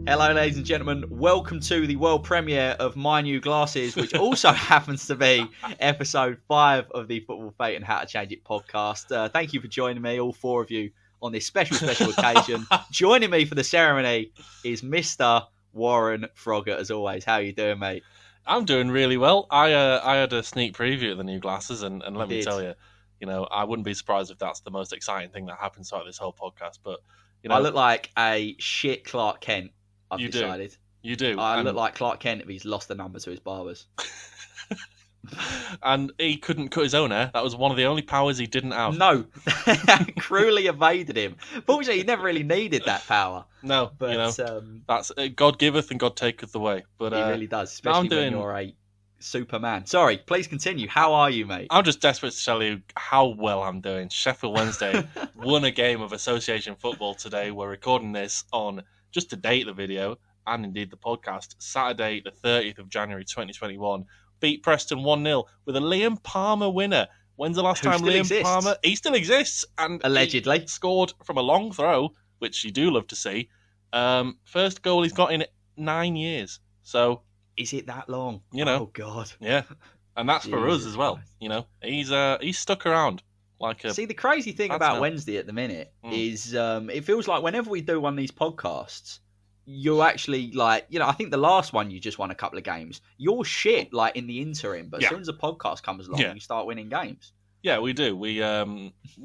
Hello, ladies and gentlemen. Welcome to the world premiere of My New Glasses, which also happens to be episode 5 of the Football Fate and How to Change It podcast. Thank you for joining me, all 4 of you, on this special occasion. Joining me for the ceremony is Mr. Warren Froggatt, as always. How are you doing, mate? I'm doing really well. I had a sneak preview of the new glasses, and let me tell you, I wouldn't be surprised if that's the most exciting thing that happens throughout this whole podcast. But I look like a shit Clark Kent. I've decided. You do. I look like Clark Kent if he's lost the number to his barbers. And he couldn't cut his own hair. That was one of the only powers he didn't have. No. Cruelly evaded him. Fortunately, he never really needed that power. No, but that's God giveth and God taketh away. But he really does, especially when you're a Superman. Sorry, please continue. How are you, mate? I'm just desperate to tell you how well I'm doing. Sheffield Wednesday won a game of association football today. We're recording this on, just to date the video, and indeed the podcast, Saturday the 30th of January 2021. Beat Preston 1-0 with a Liam Palmer winner. When's the last time Liam Palmer... He still exists. And allegedly. He scored from a long throw, which you do love to see. First goal he's got in 9 years. So... Is it that long? Oh, God. Yeah. And that's for us as well. He's stuck around. See, the crazy thing about Wednesday at the minute is it feels like whenever we do one of these podcasts, you're actually I think the last one you just won a couple of games. You're shit in the interim, but as soon as a podcast comes along, you start winning games. Yeah, we do. We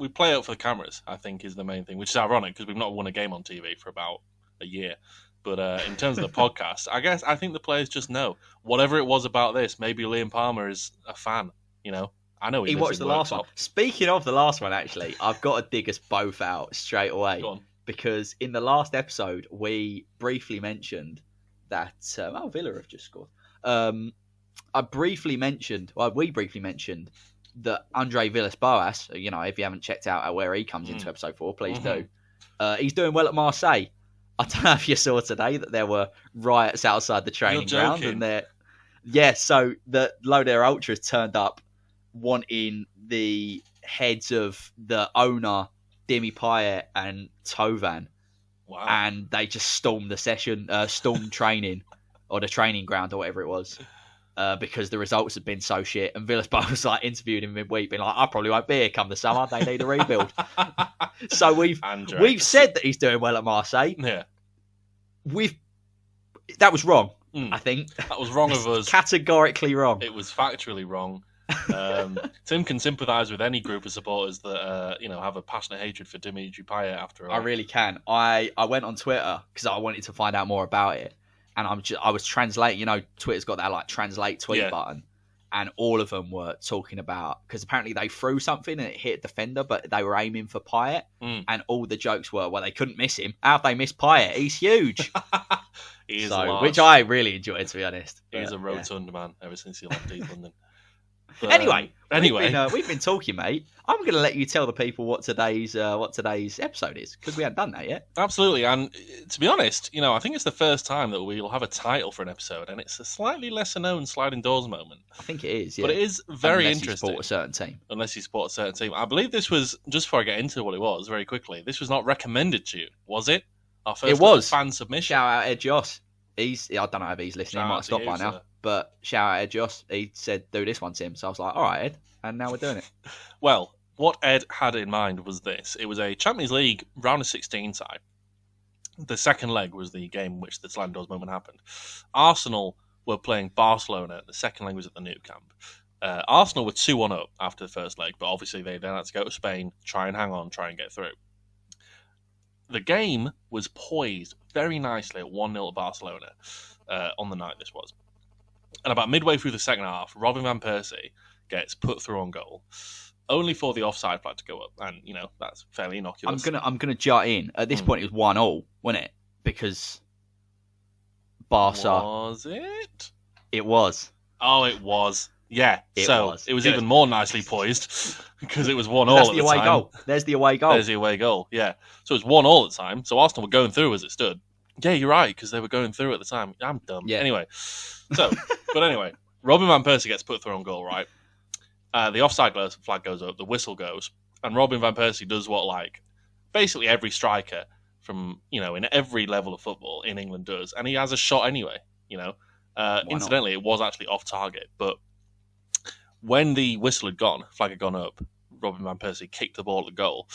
play out for the cameras, I think, is the main thing, which is ironic because we've not won a game on TV for about a year. But in terms of the podcast, I think the players just know. Whatever it was about this, maybe Liam Palmer is a fan, I know he watched the last one. Speaking of the last one, actually, I've got to dig us both out straight away. Go on. Because in the last episode, we briefly mentioned that... Villa have just scored. We briefly mentioned that Andre Villas-Boas, if you haven't checked out where he comes into episode 4, please do. He's doing well at Marseille. I don't know if you saw today that there were riots outside the training ground. And so the load of their ultras turned up wanting the heads of the owner, Dimi Payet and Tovan. Wow. And they just stormed the session, stormed training, or the training ground, or whatever it was, because the results had been so shit. And Villas-Boas was interviewed him midweek, being like, I probably won't be here come the summer. They need a rebuild. So we've said that he's doing well at Marseille. Yeah. That was wrong, I think. That was wrong of us. Categorically wrong. It was factually wrong. Tim can sympathise with any group of supporters that have a passionate hatred for Dimitri Payet after all. I really can. I went on Twitter because I wanted to find out more about it, and I was translating. Twitter's got that translate tweet button, and all of them were talking about, because apparently they threw something and it hit a defender, but they were aiming for Payet, and all the jokes were, well, they couldn't miss him. How have they missed Payet? He's huge. He is large. Which I really enjoyed, to be honest. He's a rotund man ever since he left East London. But, anyway, we've been talking, mate. I'm going to let you tell the people what today's episode is, because we haven't done that yet. Absolutely, and to be honest, I think it's the first time that we'll have a title for an episode, and it's a slightly lesser known sliding doors moment. I think it is, yeah. But it is very interesting. interesting. You support a certain team. Unless you support a certain team. I believe this was, just before I get into what it was, very quickly, this was not recommended to you, was it? Our first fan submission. Shout out Ed Joss. I don't know if he's listening. He might have stopped by now. But shout out Ed Joss. He said, do this one, Tim. So I was like, all right, Ed. And now we're doing it. Well, what Ed had in mind was this. It was a Champions League round of 16 tie. The second leg was the game in which the sliding doors moment happened. Arsenal were playing Barcelona. The second leg was at the Nou Camp. Arsenal were 2-1 up after the first leg, but obviously they then had to go to Spain, try and hang on, try and get through. The game was poised very nicely at 1-0 at Barcelona on the night this was. And about midway through the second half, Robin van Persie gets put through on goal, only for the offside flag to go up. And, that's fairly innocuous. I'm gonna jut in. At this point, it was 1-1, wasn't it? Because Barca... Was it? It was. Oh, it was. Yeah. It was Good. Even more nicely poised because it was 1-1 at the time. Goal. There's the away goal. There's the away goal, yeah. So it was 1-1 at the time. So Arsenal were going through as it stood. Yeah, you're right, because they were going through at the time. I'm dumb. Yeah. Anyway, Robin van Persie gets put through on goal, right? The offside flag goes up, the whistle goes, and Robin van Persie does what, basically every striker from, in every level of football in England does, and he has a shot anyway. Incidentally, it was actually off target, but when the whistle had gone, flag had gone up, Robin van Persie kicked the ball at goal.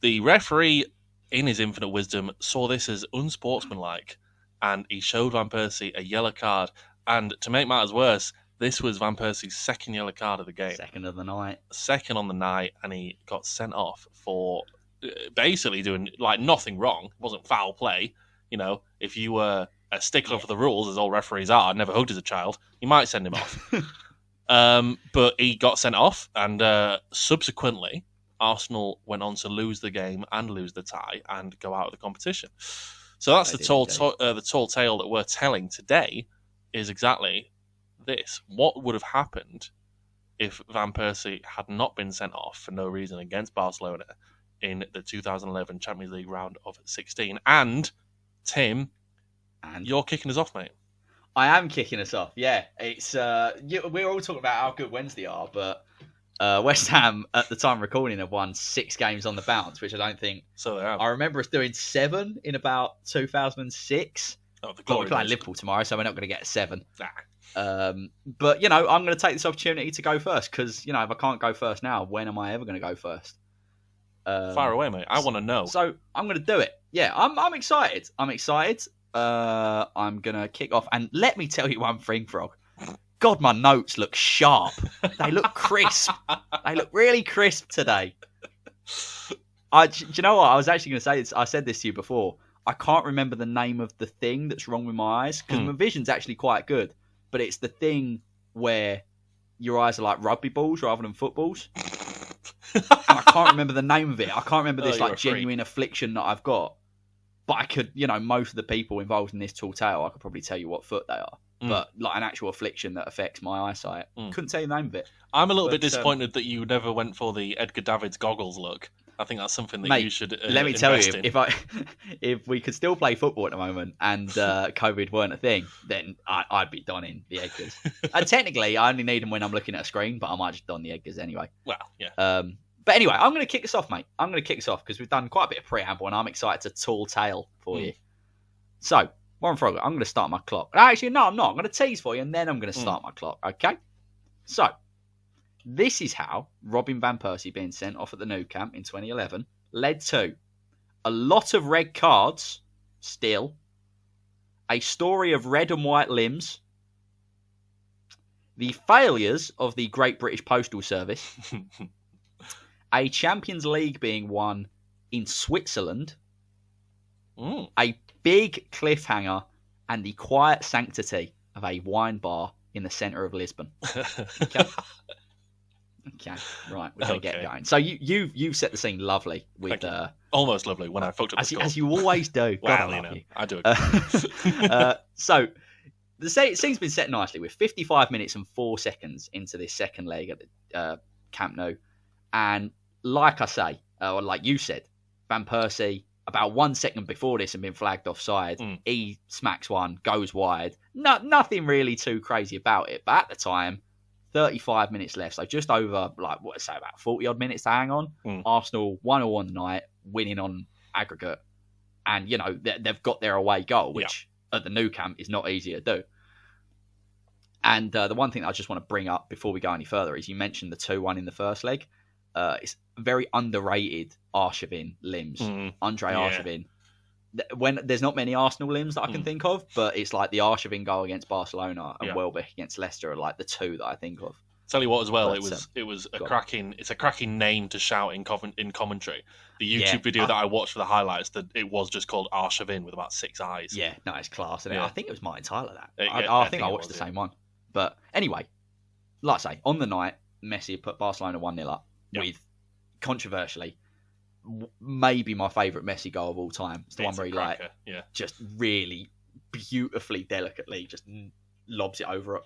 The referee, in his infinite wisdom, saw this as unsportsmanlike, and he showed Van Persie a yellow card. And to make matters worse, this was Van Persie's second yellow card of the game. Second of the night. Second on the night, and he got sent off for basically doing nothing wrong. It wasn't foul play. If you were a stickler for the rules, as all referees are, never hugged as a child, you might send him off. But he got sent off, and subsequently, Arsenal went on to lose the game and lose the tie and go out of the competition. So that's the tall tale that we're telling today. Is exactly this. What would have happened if Van Persie had not been sent off for no reason against Barcelona in the 2011 Champions League round of 16? And, Tim, you're kicking us off, mate. I am kicking us off, yeah. It's we're all talking about how good Wednesday are, but West Ham, at the time of recording, have won 6 games on the bounce, which I don't think... So they have. I remember us doing 7 in about 2006. Oh, the but we're playing Liverpool tomorrow, so we're not going to get 7. But, I'm going to take this opportunity to go first, because, if I can't go first now, when am I ever going to go first? Fire away, mate. I want to know. So, I'm going to do it. Yeah, I'm excited. I'm going to kick off. And let me tell you one thing, Frog. God, my notes look sharp. They look crisp. They look really crisp today. Do you know what? I was actually going to say this. I said this to you before. I can't remember the name of the thing that's wrong with my eyes, because my vision's actually quite good, but it's the thing where your eyes are like rugby balls rather than footballs. And I can't remember the name of it. I can't remember this genuine affliction that I've got. But I could, most of the people involved in this tall tale, I could probably tell you what foot they are. But an actual affliction that affects my eyesight. Couldn't tell you the name of it. I'm a little bit disappointed that you never went for the Edgar Davids goggles look. I think that's something that you should let me tell you, if we could still play football at the moment and COVID weren't a thing, then I'd be donning the Edgars. And technically, I only need them when I'm looking at a screen, but I might just don the Edgars anyway. Well, yeah. But anyway, I'm going to kick us off, mate. I'm going to kick us off because we've done quite a bit of preamble, and I'm excited to tall tale for you. So, Warren Frog, I'm going to start my clock. Actually, no, I'm not. I'm going to tease for you, and then I'm going to start my clock. Okay? So, this is how Robin van Persie being sent off at the Nou Camp in 2011 led to a lot of red cards, still, a story of red and white limbs, the failures of the Great British Postal Service, a Champions League being won in Switzerland, a big cliffhanger, and the quiet sanctity of a wine bar in the centre of Lisbon. Okay, right, we're going to get going. So you've set the scene lovely with almost lovely when I fucked up the score. As you always do. Well, I do it. So the scene's been set nicely with 55 minutes and 4 seconds into this second leg at the Camp Nou, and like I say, or like you said, Van Persie, about 1 second before this had been flagged offside. He smacks one, goes wide. Nothing really too crazy about it, but at the time, 35 minutes left, so just over, about 40-odd minutes to hang on. Arsenal 1-0 on the night, winning on aggregate. And, they've got their away goal, which at the Nou Camp is not easy to do. And the one thing that I just want to bring up before we go any further is you mentioned the 2-1 in the first leg. It's very underrated Arshavin limbs. Andre Arshavin. When there's not many Arsenal limbs that I can think of, but it's like the Arshavin goal against Barcelona and Welbeck against Leicester are like the two that I think of. Tell you what, as well, it was a cracking. It's a cracking name to shout in commentary. The YouTube video that I watched for the highlights, that it was just called Arshavin with about 6 eyes. Yeah, no, it's class. I think it was Martin Tyler. I think I watched the same one. But anyway, like I say, on the night, Messi put Barcelona 1-0 up with, controversially, maybe my favourite Messi goal of all time. It's the one where he just really beautifully, delicately just lobs it over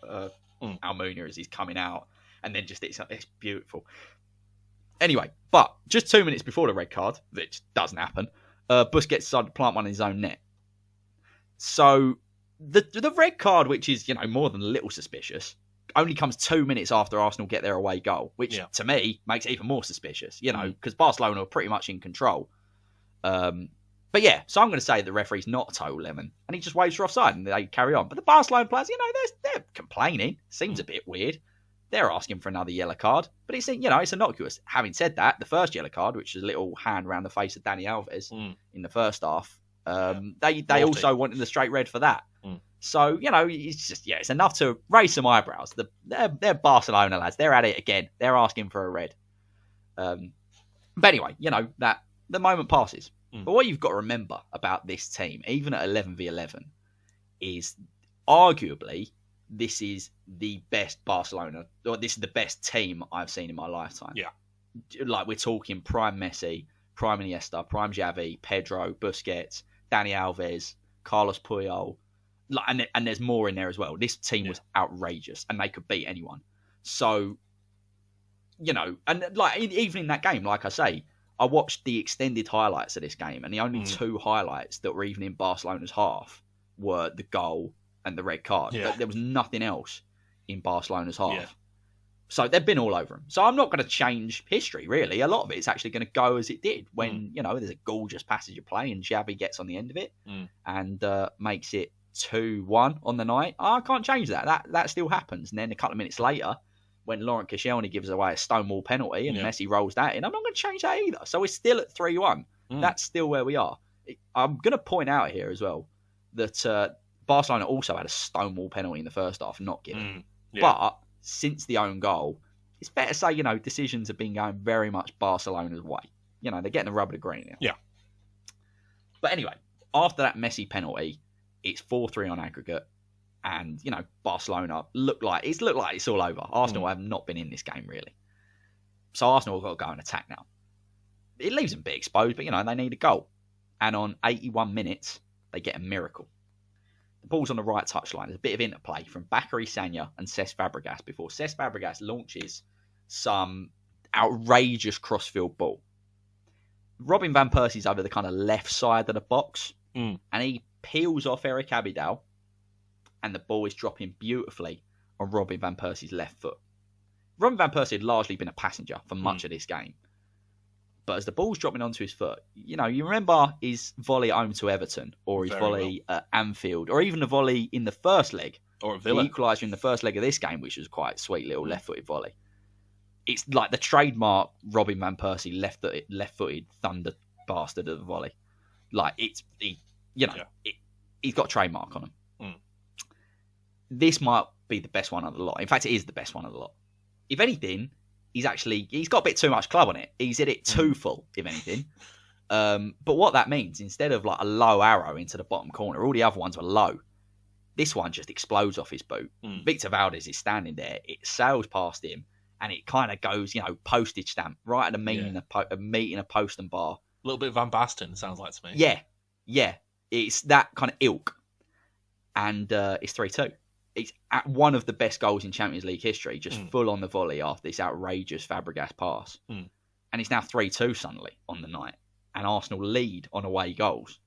Almunia as he's coming out, and then just it's beautiful. Anyway, but just 2 minutes before the red card, which doesn't happen, Busquets decided to plant one in his own net. So the red card, which is more than a little suspicious, only comes 2 minutes after Arsenal get their away goal, which to me makes it even more suspicious, because Barcelona are pretty much in control. But But yeah, so I'm going to say the referee's not a total lemon, and he just waves for offside, and they carry on. But the Barcelona players, they're complaining. Seems a bit weird. They're asking for another yellow card, but it's innocuous. Having said that, the first yellow card, which is a little hand around the face of Dani Alves in the first half, they also wanted the straight red for that. So it's just it's enough to raise some eyebrows. They're Barcelona lads. They're at it again. They're asking for a red. But anyway, that the moment passes. But what you've got to remember about this team, even at 11v11, is arguably this is the best Barcelona, or this is the best team I've seen in my lifetime. Yeah. Like, we're talking prime Messi, prime Iniesta, prime Xavi, Pedro, Busquets, Dani Alves, Carlos Puyol, and there's more in there as well. This team was outrageous, and they could beat anyone. So, and like even in that game, like I say, I watched the extended highlights of this game, and the only two highlights that were even in Barcelona's half were the goal and the red card. Yeah. There was nothing else in Barcelona's half. Yeah. So they've been all over them. So I'm not going to change history, really. A lot of it's actually going to go as it did when, there's a gorgeous passage of play and Xavi gets on the end of it and makes it 2-1 on the night. I can't change that. That still happens. And then a couple of minutes later, when Laurent Koscielny gives away a stonewall penalty and Messi rolls that in, I'm not going to change that either. So we're still at 3-1. That's still where we are. I'm going to point out here as well that Barcelona also had a stonewall penalty in the first half, not given. But since the own goal, it's fair to say, decisions have been going very much Barcelona's way. They're getting the rubber to green now. Yeah. But anyway, after that Messi penalty, it's 4-3 on aggregate. And, Barcelona looked like it's all over. Arsenal have not been in this game, really. So Arsenal have got to go and attack now. It leaves them a bit exposed, but, they need a goal. And on 81 minutes, they get a miracle. The ball's on the right touchline. There's a bit of interplay from Bakary Sagna and Cesc Fabregas before Cesc Fabregas launches some outrageous crossfield ball. Robin Van Persie's over the kind of left side of the box, and he peels off Eric Abidal, and the ball is dropping beautifully on Robin Van Persie's left foot. Robin Van Persie had largely been a passenger for much of this game. But as the ball's dropping onto his foot, you remember his volley at home to Everton, or his volley at Anfield, or even the volley in the first leg, or at Villa. The equaliser in the first leg of this game, which was quite a sweet little left-footed volley. It's like the trademark Robin Van Persie left-footed thunder bastard of the volley. Like, he's got a trademark on him. This might be the best one of the lot. In fact, it is the best one of the lot. If anything, he's got a bit too much club on it. He's hit it too full, if anything. But what that means, instead of like a low arrow into the bottom corner, all the other ones were low. This one just explodes off his boot. Victor Valdez is standing there. It sails past him, and it kind of goes, postage stamp right at a meeting a post and bar. A little bit Van Basten, sounds like to me. Yeah. It's that kind of ilk. And it's 3-2. It's at one of the best goals in Champions League history, just full on the volley after this outrageous Fabregas pass. And it's now 3-2 suddenly on the night. And Arsenal lead on away goals.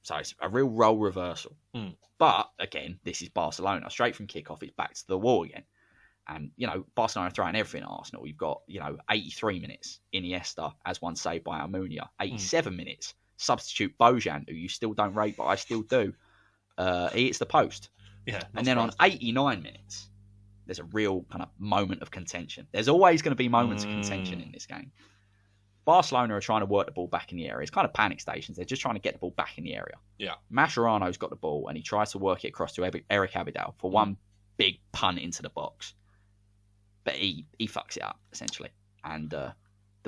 So it's a real role reversal. But, again, this is Barcelona. Straight from kickoff, it's back to the wall again. And, Barcelona are throwing everything at Arsenal. You've got, 83 minutes, Iniesta, as one saved by Almunia. 87 minutes, substitute Bojan, who you still don't rate, but I still do. He hits the post. Yeah, and then on 89 minutes, there's a real kind of moment of contention. There's always going to be moments of contention in this game. Barcelona are trying to work the ball back in the area. It's kind of panic stations. They're just trying to get the ball back in the area. Yeah. Mascherano's got the ball, and he tries to work it across to Eric Abidal for one big punt into the box. But he fucks it up, essentially. And the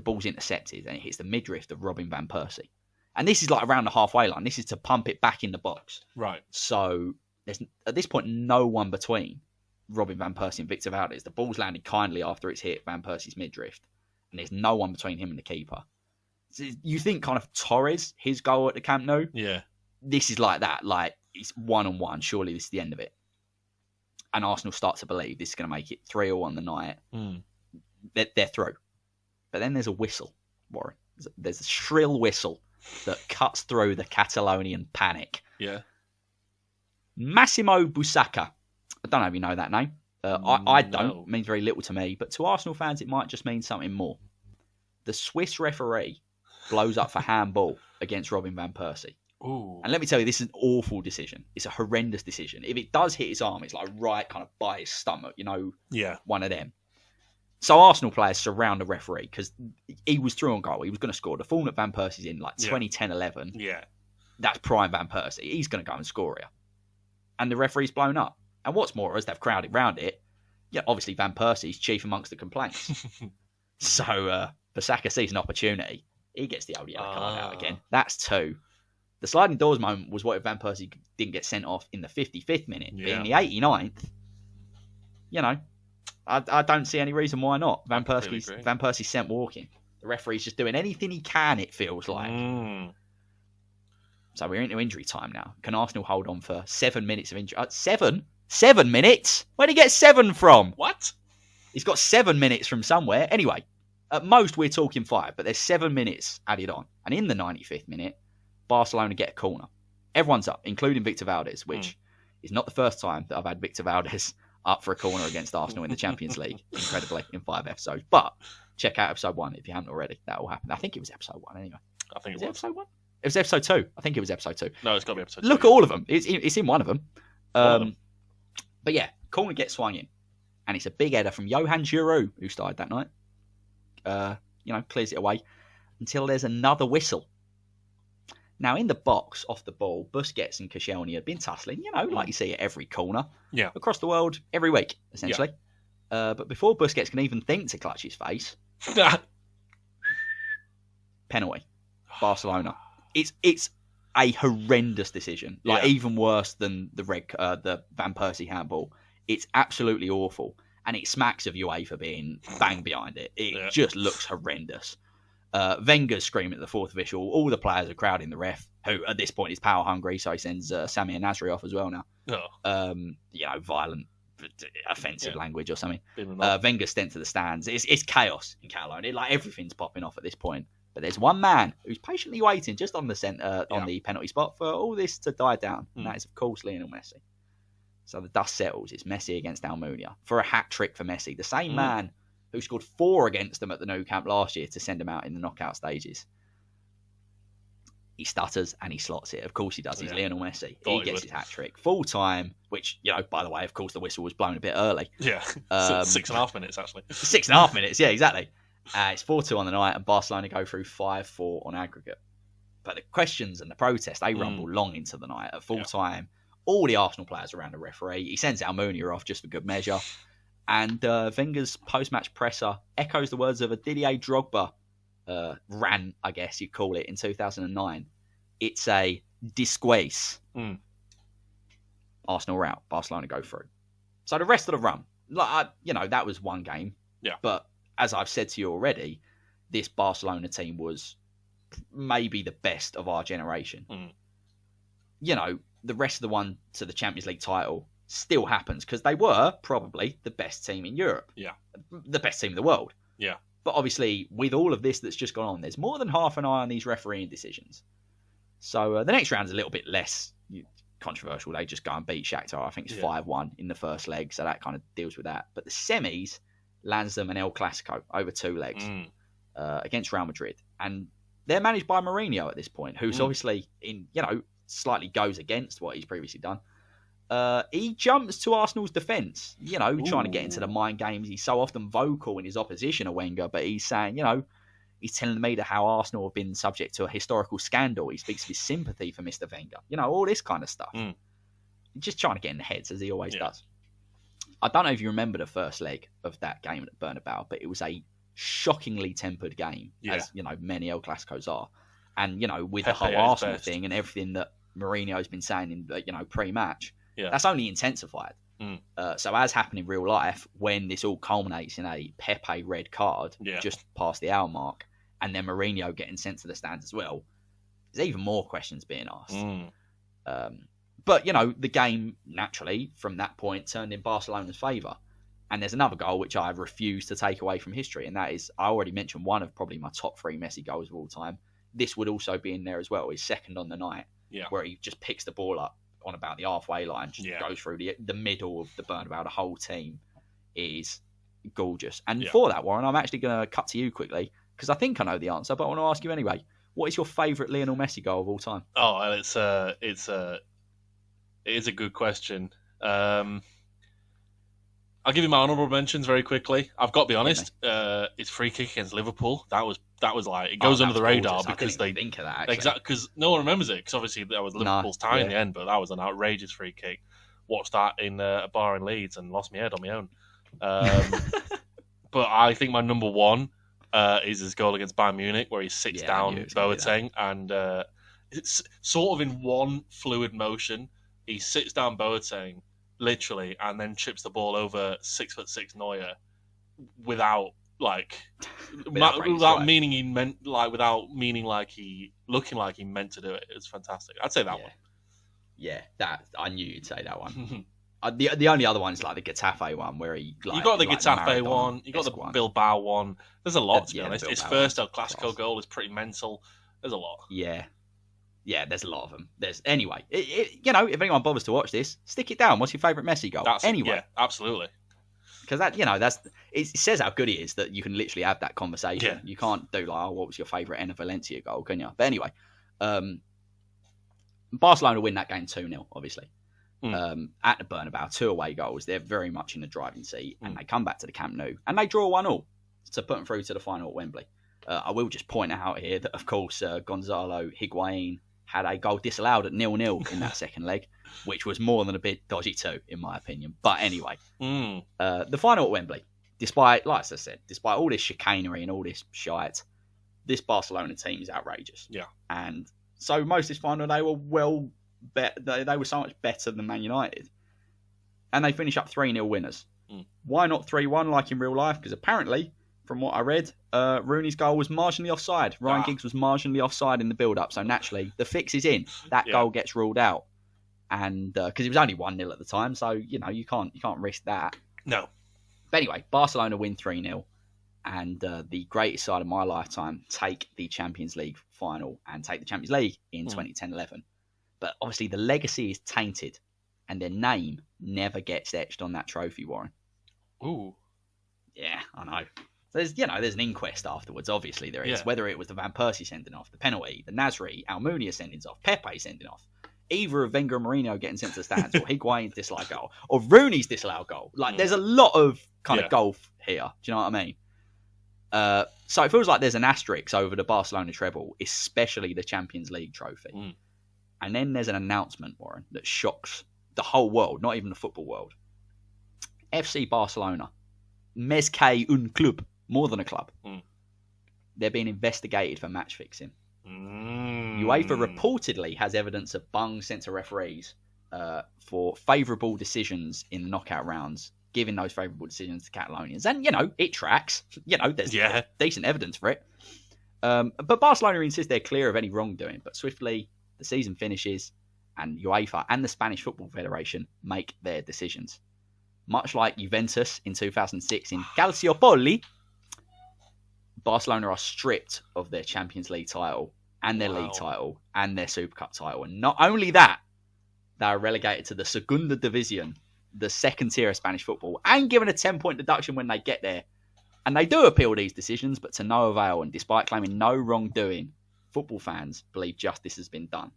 ball's intercepted, and it hits the midriff of Robin Van Persie. And this is like around the halfway line. This is to pump it back in the box. Right. So there's, at this point, no one between Robin Van Persie and Victor Valdez. The ball's landed kindly after it's hit Van Persie's midriff. And there's no one between him and the keeper. So you think kind of Torres, his goal at the Camp Nou? Yeah. This is like that. Like, it's 1-on-1. Surely this is the end of it. And Arsenal start to believe this is going to make it 3-0 on the night. They're through. But then there's a whistle, Warren. There's a shrill whistle that cuts through the Catalonian panic. Yeah. Massimo Busacca. I don't know if you know that name. I don't. No. It means very little to me. But to Arsenal fans, it might just mean something more. The Swiss referee blows up for handball against Robin van Persie. Ooh. And let me tell you, this is an awful decision. It's a horrendous decision. If it does hit his arm, it's like right kind of by his stomach, one of them. So Arsenal players surround the referee because he was through on goal. He was going to score. The form that Van Persie's in, like 2010-11, that's prime Van Persie. He's going to go and score here. And the referee's blown up. And what's more is they've crowded round it. Yeah, obviously Van Persie's chief amongst the complaints. So Bissaka sees an opportunity. He gets the old yellow card out again. That's 2. The sliding doors moment was what if Van Persie didn't get sent off in the 55th minute. But in the 89th, I don't see any reason why not. Van Persie's sent walking. The referee's just doing anything he can, it feels like. So we're into injury time now. Can Arsenal hold on for 7 minutes of injury? 7? 7 minutes? Where did he get 7 from? What? He's got 7 minutes from somewhere. Anyway, at most we're talking 5, but there's 7 minutes added on. And in the 95th minute, Barcelona get a corner. Everyone's up, including Victor Valdez, which is not the first time that I've had Victor Valdez up for a corner against Arsenal in the Champions League, incredibly, in 5 episodes. But check out episode 1 if you haven't already. That will happen. I think it was episode 1 anyway. I think it was episode 1? It was episode 2. I think it was episode 2. No, it's got to be episode 2. Look at all of them. It's in one of them. But yeah, corner gets swung in. And it's a big header from Johan Giroud, who started that night. Clears it away until there's another whistle. Now, in the box, off the ball, Busquets and Koscielny had been tussling, like you see at every corner. Yeah. Across the world, every week, essentially. Yeah. But before Busquets can even think to clutch his face, penalty. Barcelona. It's a horrendous decision. Even worse than the Van Persie handball. It's absolutely awful. And it smacks of UEFA being bang behind it. It just looks horrendous. Wenger's screaming at the fourth official. All the players are crowding the ref, who at this point is power hungry, so he sends Samir Nasri off as well now. Violent, offensive language or something. Wenger's sent to the stands. It's chaos in Catalonia. Everything's popping off at this point. But there's one man who's patiently waiting just on the the penalty spot for all this to die down, and that is, of course, Lionel Messi. So the dust settles. It's Messi against Almunia for a hat trick for Messi, the same man who scored 4 against them at the Nou Camp last year to send them out in the knockout stages. He stutters and he slots it. Of course he does. He's Lionel Messi. He gets his hat trick. Full time, which, by the way, of course, the whistle was blown a bit early. Yeah, 6.5 minutes, actually. 6.5 minutes, yeah, exactly. It's 4-2 on the night, and Barcelona go through 5-4 on aggregate. But the questions and the protests, they rumble long into the night. At full time, all the Arsenal players around the referee. He sends Almunia off just for good measure. And Wenger's post-match presser echoes the words of a Didier Drogba rant, I guess you'd call it, in 2009. It's a disgrace. Arsenal are out. Barcelona go through. So the rest of the run, that was one game. Yeah. But as I've said to you already, this Barcelona team was maybe the best of our generation. The rest of the one to the Champions League title still happens because they were probably the best team in Europe. Yeah. The best team in the world. Yeah. But obviously, with all of this that's just gone on, there's more than half an eye on these refereeing decisions. So the next round is a little bit less controversial. They just go and beat Shakhtar. I think it's 5-1 in the first leg, so that kind of deals with that. But the semis lands them an El Clasico over 2 legs against Real Madrid. And they're managed by Mourinho at this point, who's obviously slightly goes against what he's previously done. He jumps to Arsenal's defence, trying to get into the mind games. He's so often vocal in his opposition of Wenger, but he's saying, he's telling the media how Arsenal have been subject to a historical scandal. He speaks of his sympathy for Mr. Wenger, all this kind of stuff. He's just trying to get in the heads, as he always does. I don't know if you remember the first leg of that game at Bernabeu, but it was a shockingly tempered game, as many El Clasicos are. And, with the whole Arsenal thing and everything that Mourinho's been saying in pre-match, that's only intensified. So as happened in real life, when this all culminates in a Pepe red card just past the hour mark, and then Mourinho getting sent to the stands as well, there's even more questions being asked. But, the game, naturally, from that point, turned in Barcelona's favour. And there's another goal which I refuse to take away from history, and that is, I already mentioned one of probably my top 3 Messi goals of all time. This would also be in there as well. His second on the night, where he just picks the ball up on about the halfway line, just goes through the middle of the Bernabeu. The whole team is gorgeous. And for that, Warren, I'm actually going to cut to you quickly, because I think I know the answer, but I want to ask you anyway. What is your favourite Lionel Messi goal of all time? Oh, well, it is a good question. I'll give you my honourable mentions very quickly. I've got to be honest. It's free kick against Liverpool. That was like, it goes under the radar because they think of that. Exactly, because no one remembers it. Because obviously that was Liverpool's tie in the end, but that was an outrageous free kick. Watched that in a bar in Leeds and lost my head on my own. But I think my number one is his goal against Bayern Munich, where he sits down Boateng, and it's sort of in one fluid motion. He sits down Boateng, literally, and then chips the ball over 6'6" Neuer without meaning he meant looking like he meant to do it. It's fantastic. I'd say that one. Yeah, that I knew you'd say that one. The only other one is like the Getafe one, where he you got the Getafe one, you got the Bilbao one. There's a lot, to be honest. His first El Clasico goal is pretty mental. There's a lot. Yeah, there's a lot of them. Anyway, if anyone bothers to watch this, stick it down. What's your favourite Messi goal? Yeah, absolutely. Because it says how good he is that you can literally have that conversation. Yeah. You can't do like, what was your favourite Enner Valencia goal, can you? But anyway, Barcelona win that game 2-0, obviously. At the Bernabeu, 2 away goals. They're very much in the driving seat, and they come back to the Camp Nou and they draw 1-1 to put them through to the final at Wembley. I will just point out here that, of course, Gonzalo Higuain had a goal disallowed at 0-0 in that second leg, which was more than a bit dodgy too, in my opinion. But anyway, the final at Wembley, despite all this chicanery and all this shite, this Barcelona team is outrageous. Yeah, and so most of this final they were they were so much better than Man United, and they finish up 3-0 winners. Why not 3-1 like in real life? Because apparently, from what I read, Rooney's goal was marginally offside. Ryan Giggs was marginally offside in the build-up, so naturally the fix is in. That goal gets ruled out, and because it was only 1-0 at the time, so you can't risk that. No. But anyway, Barcelona win 3-0, and the greatest side of my lifetime take the Champions League final and take the Champions League in 2010-11. But obviously the legacy is tainted, and their name never gets etched on that trophy, Warren. Ooh. Yeah, I know. There's an inquest afterwards, obviously there is. Yeah. Whether it was the Van Persie sending off, the penalty, the Nasri, Almunia sending off, Pepe sending off, either of Wenger and Mourinho getting sent to the stands, or Higuain's disallowed goal, or Rooney's disallowed goal. There's a lot of kind of golf here. Do you know what I mean? So it feels like there's an asterisk over the Barcelona treble, especially the Champions League trophy. And then there's an announcement, Warren, that shocks the whole world, not even the football world. FC Barcelona, més que un club, more than a club. They're being investigated for match fixing. UEFA reportedly has evidence of bungs sent to referees for favourable decisions in the knockout rounds, giving those favourable decisions to Catalonians. And, it tracks. There's decent evidence for it. But Barcelona insist they're clear of any wrongdoing, but swiftly the season finishes and UEFA and the Spanish Football Federation make their decisions. Much like Juventus in 2006 in Calciopoli, Barcelona are stripped of their Champions League title and their league title and their Super Cup title. And not only that, they are relegated to the Segunda División, the second tier of Spanish football, and given a 10-point deduction when they get there. And they do appeal these decisions, but to no avail. And despite claiming no wrongdoing, football fans believe justice has been done.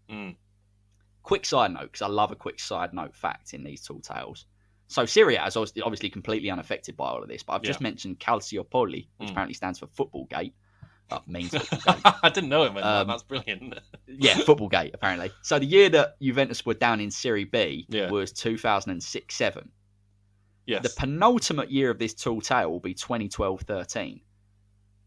Quick side note, because I love a quick side note fact in these tall tales. So Syria is obviously completely unaffected by all of this, but I've just mentioned Calciopoli, which apparently stands for Football Gate. Means Football Gate. I didn't know it meant that. That's brilliant. Football Gate, apparently. So the year that Juventus were down in Serie B was 2006-07. Yes. The penultimate year of this tall tale will be 2012-13.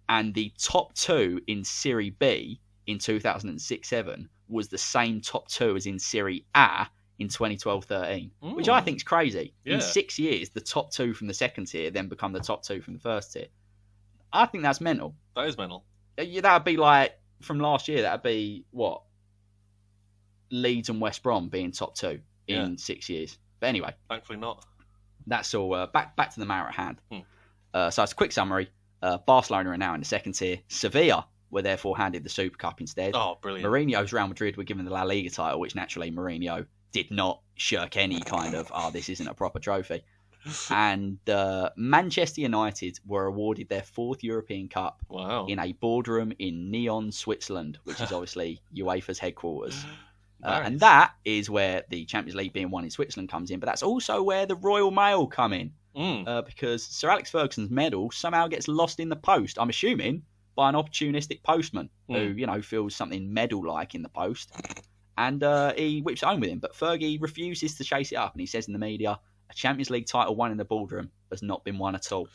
And the top two in Serie B in 2006-07 was the same top two as in Serie A in 2012-13, which I think is crazy. In 6 years, the top two from the second tier then become the top two from the first tier. I think that's mental. That is mental. That would be like, from last year, that would be, what? Leeds and West Brom being top two in 6 years. But anyway. Thankfully not. That's all. Back to the matter at hand. So it's a quick summary. Barcelona are now in the second tier. Sevilla were therefore handed the Super Cup instead. Oh, brilliant. Mourinho's Real Madrid were given the La Liga title, which naturally Mourinho did not shirk any kind of, this isn't a proper trophy. And Manchester United were awarded their 4th European Cup in a boardroom in Nyon, Switzerland, which is obviously UEFA's headquarters. Nice. And that is where the Champions League being won in Switzerland comes in. But that's also where the Royal Mail come in. Because Sir Alex Ferguson's medal somehow gets lost in the post, I'm assuming, by an opportunistic postman who, feels something medal-like in the post. And he whips it home with him. But Fergie refuses to chase it up. And he says in the media, a Champions League title won in the boardroom has not been won at all.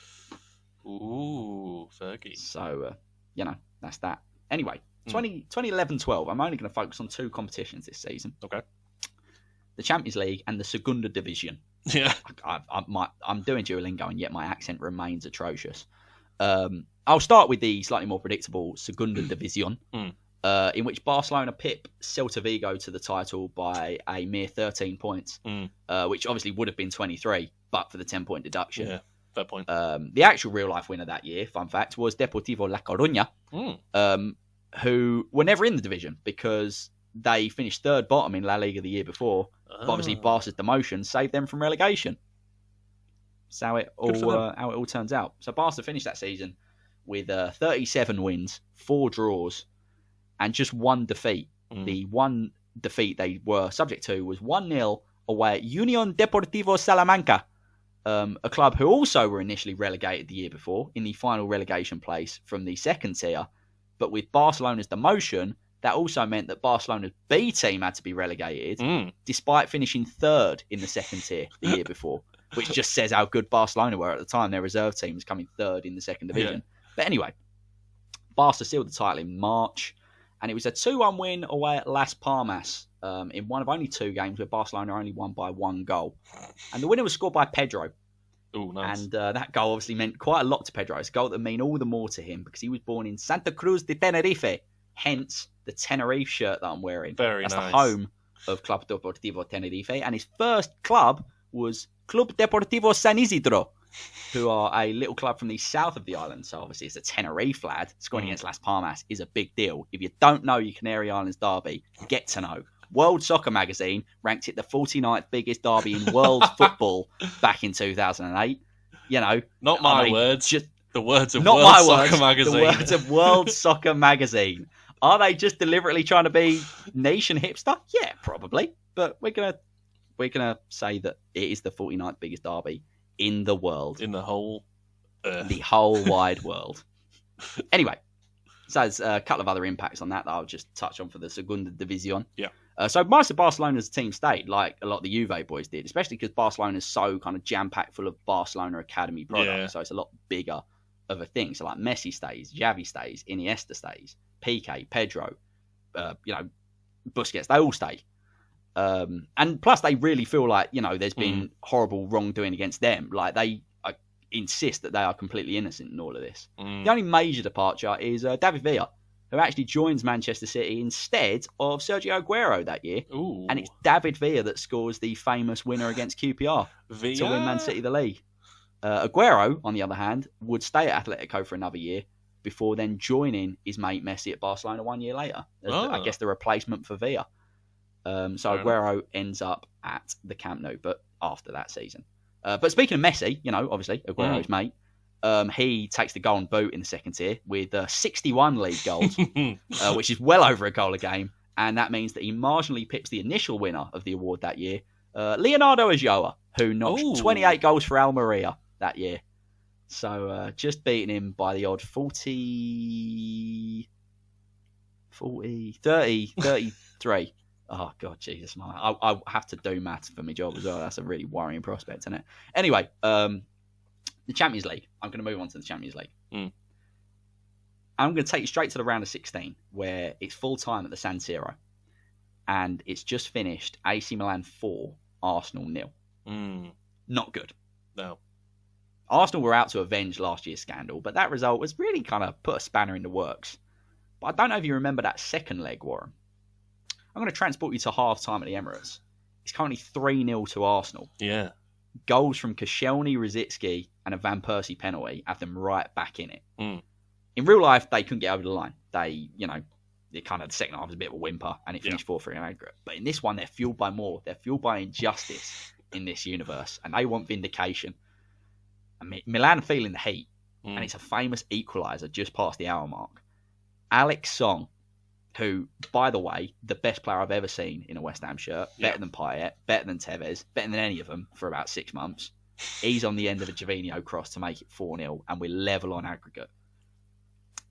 Ooh, Fergie. So, that's that. Anyway, 2011-12, I'm only going to focus on 2 competitions this season. Okay. The Champions League and the Segunda Division. Yeah. I'm doing Duolingo, and yet my accent remains atrocious. I'll start with the slightly more predictable Segunda Division, in which Barcelona pip Celta Vigo to the title by a mere 13 points, which obviously would have been 23, but for the 10-point deduction. Yeah, fair point. The actual real-life winner that year, fun fact, was Deportivo La Coruña, who were never in the division because they finished 3rd bottom in La Liga the year before. But obviously, Barca's demotion saved them from relegation. That's how it all turns out. So Barca finished that season with 37 wins, 4 draws, and just 1 defeat. The one defeat they were subject to was 1-0 away at Union Deportivo Salamanca, a club who also were initially relegated the year before in the final relegation place from the 2nd tier. But with Barcelona's demotion, that also meant that Barcelona's B team had to be relegated, despite finishing 3rd in the 2nd tier the year before, which just says how good Barcelona were at the time. Their reserve team was coming 3rd in the 2nd division. Yeah. But anyway, Barca sealed the title in March, and it was a 2-1 win away at Las Palmas in one of only 2 games where Barcelona only won by 1 goal. And the winner was scored by Pedro. Ooh, nice. And that goal obviously meant quite a lot to Pedro. It's a goal that meant all the more to him because he was born in Santa Cruz de Tenerife, hence the Tenerife shirt that I'm wearing. That's nice. The home of Club Deportivo Tenerife. And his first club was Club Deportivo San Isidro, who are a little club from the south of the island. So obviously it's a Tenerife lad. Scoring against Las Palmas is a big deal. If you don't know your Canary Islands derby, get to know. World Soccer Magazine ranked it the 49th biggest derby in world football back in 2008. Not my words. Just the words of not World my Soccer words, Magazine. The words of World Soccer Magazine. Are they just deliberately trying to be niche and hipster? Yeah, probably. But we're gonna say that it is the 49th biggest derby in the world. In the whole earth. The whole wide world. Anyway, so there's a couple of other impacts on that I'll just touch on for the Segunda Division. Yeah. So most of Barcelona's team stayed, like a lot of the Juve boys did, especially because Barcelona's so kind of jam-packed full of Barcelona Academy products, Yeah. so it's a lot bigger of a thing. So like Messi stays, Xavi stays, Iniesta stays, Piqué, Pedro, Busquets, they all stay. And plus they really feel like, there's been horrible wrongdoing against them. Like they insist that they are completely innocent in all of this. The only major departure is David Villa, who actually joins Manchester City instead of Sergio Aguero that year. Ooh. And it's David Villa that scores the famous winner against QPR to win Man City the league. Aguero, on the other hand, would stay at Atletico for another year before then joining his mate Messi at Barcelona 1 year later. I guess the replacement for Villa. So Aguero ends up at the Camp Nou, but after that season. But speaking of Messi, obviously Aguero's mate, he takes the golden boot in the 2nd tier with 61 league goals, which is well over a goal a game. And that means that he marginally pips the initial winner of the award that year, Leonardo Ulloa, who notched 28 goals for Almeria that year. So just beating him by the odd 33. Oh, God, Jesus, man. I have to do maths for my job as well. That's a really worrying prospect, isn't it? Anyway, the Champions League. I'm going to move on to the Champions League. I'm going to take you straight to the round of 16, where it's full time at the San Siro. And it's just finished AC Milan 4, Arsenal 0. Not good. No. Arsenal were out to avenge last year's scandal, but that result was really kind of put a spanner in the works. But I don't know if you remember that second leg, Warren. I'm going to transport you to half-time at the Emirates. It's currently 3-0 to Arsenal. Yeah. Goals from Koscielny, Rosicky, and a Van Persie penalty have them right back in it. In real life, they couldn't get over the line. They, the second half was a bit of a whimper, and it finished 4-3 in aggregate. But in this one, they're fueled by more. They're fueled by injustice. in this universe, and they want vindication. And Milan are feeling the heat, and it's a famous equaliser just past the hour mark. Alex Song, who, by the way, the best player I've ever seen in a West Ham shirt, better than Payet, better than Tevez, better than any of them for about 6 months. He's on the end of a Gervinho cross to make it 4-0, and we're level on aggregate.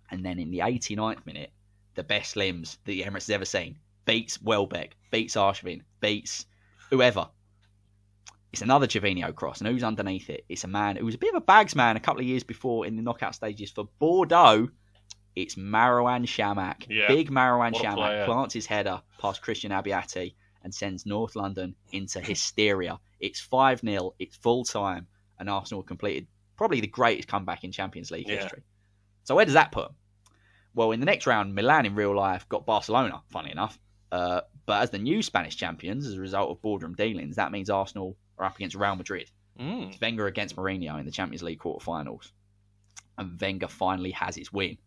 And then in the 89th minute, the best limbs the Emirates has ever seen beats Welbeck, beats Arshavin, beats whoever. It's another Gervinho cross, and who's underneath it? It's a man who was a bit of a bags man a couple of years before in the knockout stages for Bordeaux. It's Marouane Chamakh. Yeah. Big Marouane Chamakh player. plants his header past Christian Abiati and sends North London into hysteria. It's 5-0, it's full time, and Arsenal completed probably the greatest comeback in Champions League history. So where does that put them? Well, in the next round, Milan in real life got Barcelona, funny enough. But as the new Spanish champions, as a result of boardroom dealings, that means Arsenal are up against Real Madrid. It's Wenger against Mourinho in the Champions League quarterfinals. And Wenger finally has his win.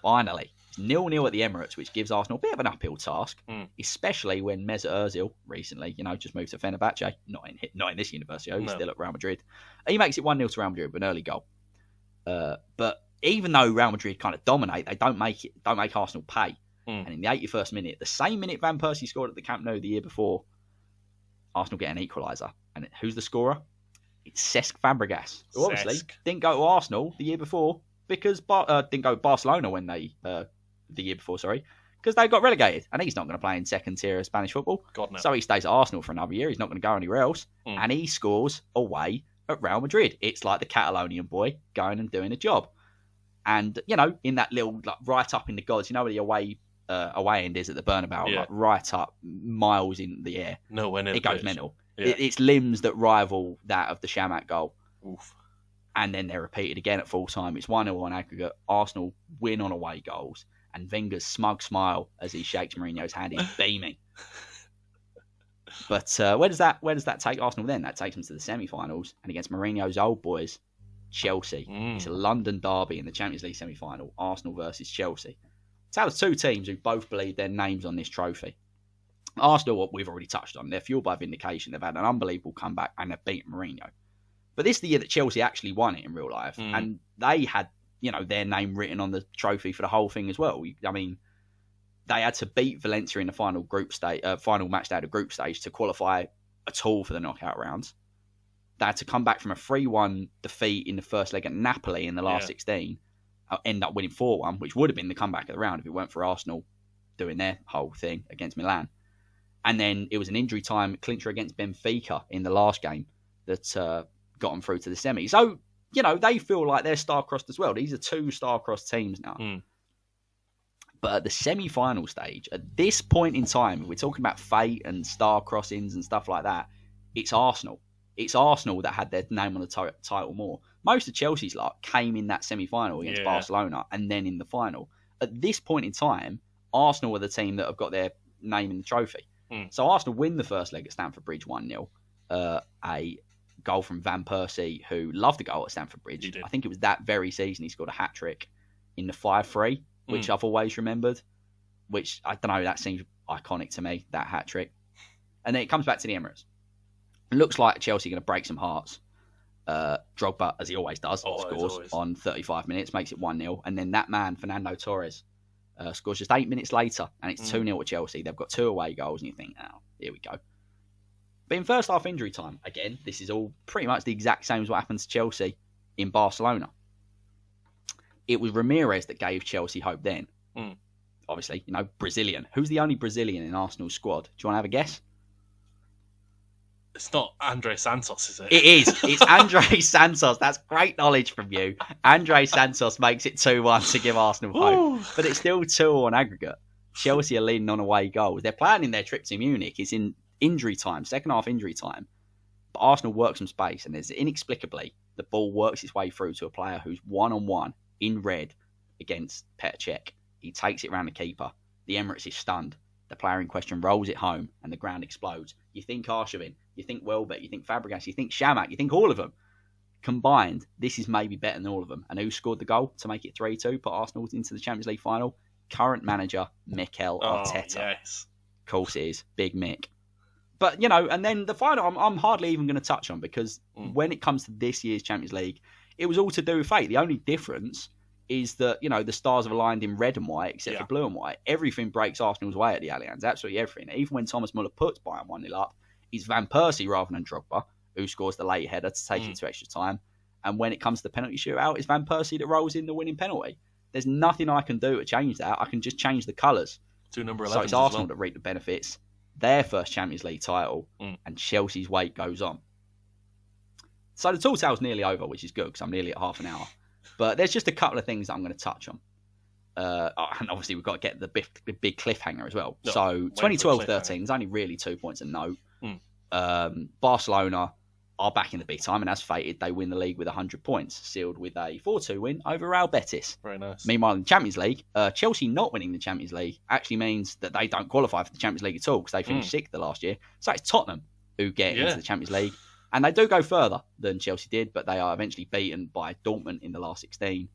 Finally. It's 0-0 at the Emirates, which gives Arsenal a bit of an uphill task, especially when Mesut Ozil recently, just moved to Fenerbahce. Not in this university, he's still at Real Madrid. He makes it 1-0 to Real Madrid with an early goal. But even though Real Madrid kind of dominate, they don't make Arsenal pay. And in the 81st minute, the same minute Van Persie scored at the Camp Nou the year before, Arsenal get an equaliser. And who's the scorer? It's Cesc Fabregas, who obviously didn't go to Arsenal the year before because didn't go to Barcelona when they the year before, because they got relegated, and he's not going to play in second tier of Spanish football. God, no. So he stays at Arsenal for another year. He's not going to go anywhere else, and he scores away at Real Madrid. It's like the Catalonian boy going and doing a job, and in that little right up in the gods, where the away end is at the Bernabeu, right up miles in the air. Nowhere near. It goes mental. Yeah. It's limbs that rival that of the Chamakh goal. Oof. And then they're repeated again at full time. It's 1-0 on aggregate. Arsenal win on away goals. And Wenger's smug smile as he shakes Mourinho's hand is beaming. But where does that take Arsenal then? That takes them to the semi-finals. And against Mourinho's old boys, Chelsea. It's a London derby in the Champions League semi-final. Arsenal versus Chelsea. It's out of two teams who both believe their names on this trophy. Arsenal, what we've already touched on, they're fueled by vindication. They've had an unbelievable comeback and they've beaten Mourinho. But this is the year that Chelsea actually won it in real life. And they had, their name written on the trophy for the whole thing as well. I mean, they had to beat Valencia in the final match day of the group stage to qualify at all for the knockout rounds. They had to come back from a 3-1 defeat in the first leg at Napoli in the last 16, end up winning 4-1, which would have been the comeback of the round if it weren't for Arsenal doing their whole thing against Milan. And then it was an injury time clincher against Benfica in the last game that got them through to the semi. So, they feel like they're star-crossed as well. These are two star-crossed teams now. But at the semi-final stage, at this point in time, if we're talking about fate and star-crossings and stuff like that, it's Arsenal. It's Arsenal that had their name on the title more. Most of Chelsea's luck came in that semi-final against Barcelona and then in the final. At this point in time, Arsenal are the team that have got their name in the trophy. So Arsenal win the first leg at Stamford Bridge 1-0. A goal from Van Persie, who loved the goal at Stamford Bridge. I think it was that very season he scored a hat-trick in the 5-3, which I've always remembered. Which, I don't know, that seems iconic to me, that hat-trick. And then it comes back to the Emirates. It looks like Chelsea are going to break some hearts. Drogba, as he always does, scores on 35 minutes, makes it 1-0. And then that man, Fernando Torres, scores just 8 minutes later, and it's 2-0 at Chelsea. They've got 2 away goals, and you think, here we go. But in first half injury time, again, this is all pretty much the exact same as what happened to Chelsea in Barcelona. It was Ramirez that gave Chelsea hope then. Obviously, Brazilian. Who's the only Brazilian in Arsenal's squad? Do you want to have a guess? It's not Andre Santos, is it? It is. It's Andre Santos. That's great knowledge from you. Andre Santos makes it 2-1 to give Arsenal hope. But it's still 2 on aggregate. Chelsea are leading on away goals. They're planning their trip to Munich. It's in injury time, second half injury time. But Arsenal work some space, and there's inexplicably the ball works its way through to a player who's one-on-one in red against Petr Cech. He takes it around the keeper. The Emirates is stunned. The player in question rolls it home, and the ground explodes. You think Arshavin, you think Welbeck, you think Fabregas, you think Chamakh, you think all of them. Combined, this is maybe better than all of them. And who scored the goal to make it 3-2, put Arsenal into the Champions League final? Current manager, Mikel Arteta. Yes. Of course it is. Big Mick. But, and then the final, I'm hardly even going to touch on, because when it comes to this year's Champions League, it was all to do with fate. The only difference is that, the stars have aligned in red and white, except for blue and white. Everything breaks Arsenal's way at the Allianz, absolutely everything. Even when Thomas Muller puts Bayern 1-0 up, it's Van Persie rather than Drogba who scores the late header to take it to extra time. And when it comes to the penalty shootout, it's Van Persie that rolls in the winning penalty. There's nothing I can do to change that. I can just change the colours. Two number 11s. So it's Arsenal that reap the benefits. Their first Champions League title, and Chelsea's wait goes on. So the tall tale's nearly over, which is good because I'm nearly at half an hour. But there's just a couple of things that I'm going to touch on. And obviously we've got to get the big cliffhanger as well. So 2012-13, there's only really 2 points of note. Barcelona are back in the big time, and as fated, they win the league with 100 points, sealed with a 4-2 win over Real Betis. Very nice. Meanwhile, in the Champions League, Chelsea not winning the Champions League actually means that they don't qualify for the Champions League at all, because they finished sixth the last year. So it's Tottenham who get into the Champions League, and they do go further than Chelsea did, but they are eventually beaten by Dortmund in the last 16.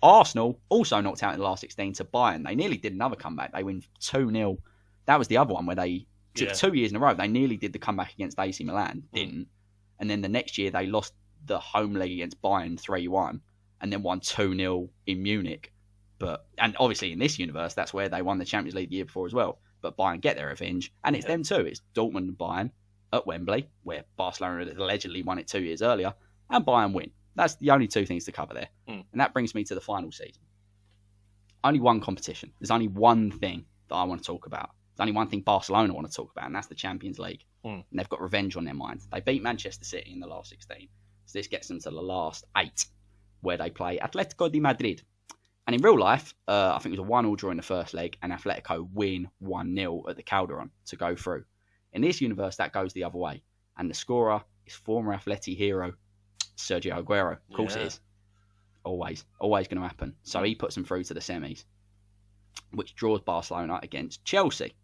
Arsenal also knocked out in the last 16 to Bayern. They nearly did another comeback. They win 2-0. That was the other one where they took 2 years in a row. They nearly did the comeback against AC Milan, didn't. And then the next year, they lost the home leg against Bayern 3-1 and then won 2-0 in Munich. And obviously, in this universe, that's where they won the Champions League the year before as well. But Bayern get their revenge, and it's them too. It's Dortmund and Bayern at Wembley, where Barcelona had allegedly won it 2 years earlier, and Bayern win. That's the only two things to cover there. And that brings me to the final season. Only one competition. There's only one thing that I want to talk about. There's only one thing Barcelona want to talk about, and that's the Champions League. And they've got revenge on their minds. They beat Manchester City in the last 16. So this gets them to the last 8, where they play Atletico de Madrid. And in real life, I think it was a 1-1 draw in the first leg, and Atletico win 1-0 at the Calderon to go through. In this universe, that goes the other way. And the scorer is former Atleti hero, Sergio Aguero. Of course it is. Always going to happen. So he puts them through to the semis, which draws Barcelona against Chelsea.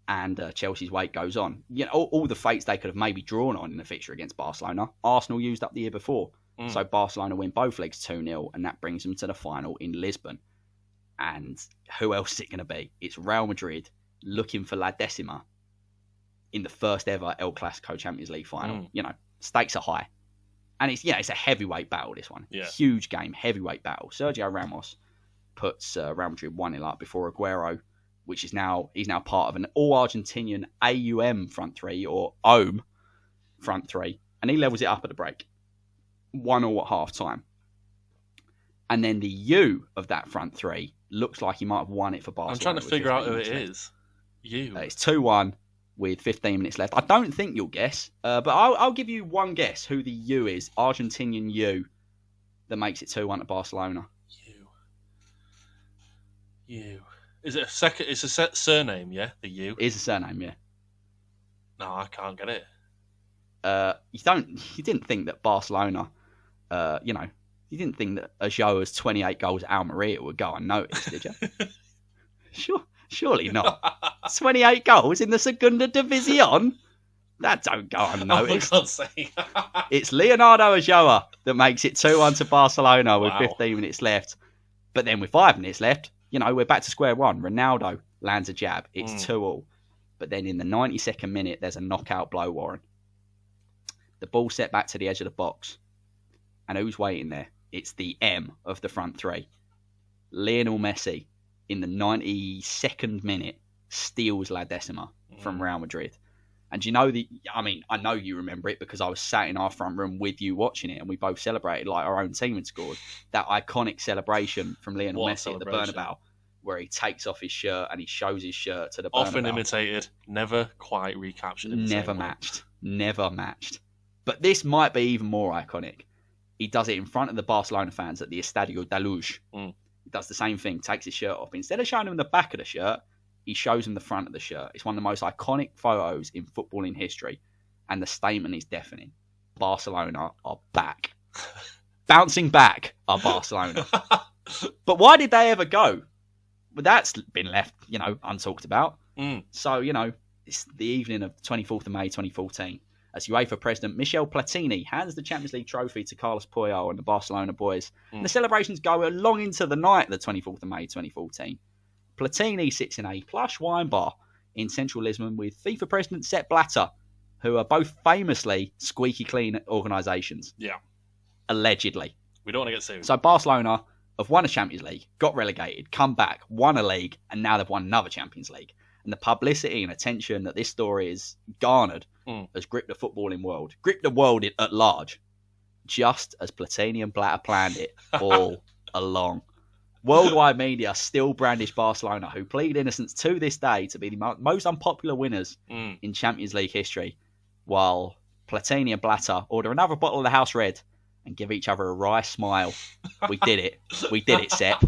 And Chelsea's wait goes on. All the fates they could have maybe drawn on in the fixture against Barcelona, Arsenal used up the year before. So Barcelona win both legs 2-0, and that brings them to the final in Lisbon. And who else is it going to be? It's Real Madrid looking for La Decima in the first ever El Clasico Champions League final. Stakes are high. And it's a heavyweight battle, this one. Huge game, heavyweight battle. Sergio Ramos puts Real Madrid 1-0 up before Aguero, which he's now part of an all-Argentinian AUM front three, or OM front three, and he levels it up at the break. 1-1 at half-time. And then the U of that front three looks like he might have won it for Barcelona. I'm trying to figure out who it is. It's 2-1 with 15 minutes left. I don't think you'll guess, but I'll give you one guess who the U is, Argentinian U, that makes it 2-1 to Barcelona. U. Is it a second? It's a surname, yeah. The U is a surname, yeah. No, I can't get it. You didn't think that Barcelona, you didn't think that Ajoa's 28 goals at Almeria would go unnoticed, did you? Surely not. 28 goals in the Segunda División? That don't go unnoticed. Oh, for God's sake. It's Leonardo Ajoa that makes it 2-1 to Barcelona with 15 minutes left. But then with 5 minutes left, we're back to square one. Ronaldo lands a jab. It's 2-2. But then in the 92nd minute, there's a knockout blow, Warren. The ball set back to the edge of the box. And who's waiting there? It's the M of the front three. Lionel Messi, in the 92nd minute, steals La Decima from Real Madrid. And I know you remember it because I was sat in our front room with you watching it, and we both celebrated like our own team had scored. That iconic celebration from Lionel Messi at the Bernabeu, where he takes off his shirt and he shows his shirt to the Bernabeu. Often imitated, never quite recaptured. Never matched. But this might be even more iconic. He does it in front of the Barcelona fans at the Estadio da Luz. He does the same thing, takes his shirt off. Instead of showing them the back of the shirt, he shows them the front of the shirt. It's one of the most iconic photos in footballing history. And the statement is deafening. Barcelona are back. Bouncing back are Barcelona. But why did they ever go? Well, that's been left, untalked about. So, it's the evening of 24th of May 2014. As UEFA President Michel Platini hands the Champions League trophy to Carlos Puyol and the Barcelona boys. And the celebrations go long into the night of the 24th of May 2014. Platini sits in a plush wine bar in central Lisbon with FIFA president Sepp Blatter, who are both famously squeaky clean organisations. Yeah. Allegedly. We don't want to get sued. So Barcelona have won a Champions League, got relegated, come back, won a league, and now they've won another Champions League. And the publicity and attention that this story is garnered has gripped the footballing world, gripped the world at large, just as Platini and Blatter planned it all along. Worldwide media still brandish Barcelona, who plead innocence to this day, to be the most unpopular winners in Champions League history, while Platini and Blatter order another bottle of the house red and give each other a wry smile. We did it. We did it, Sepp.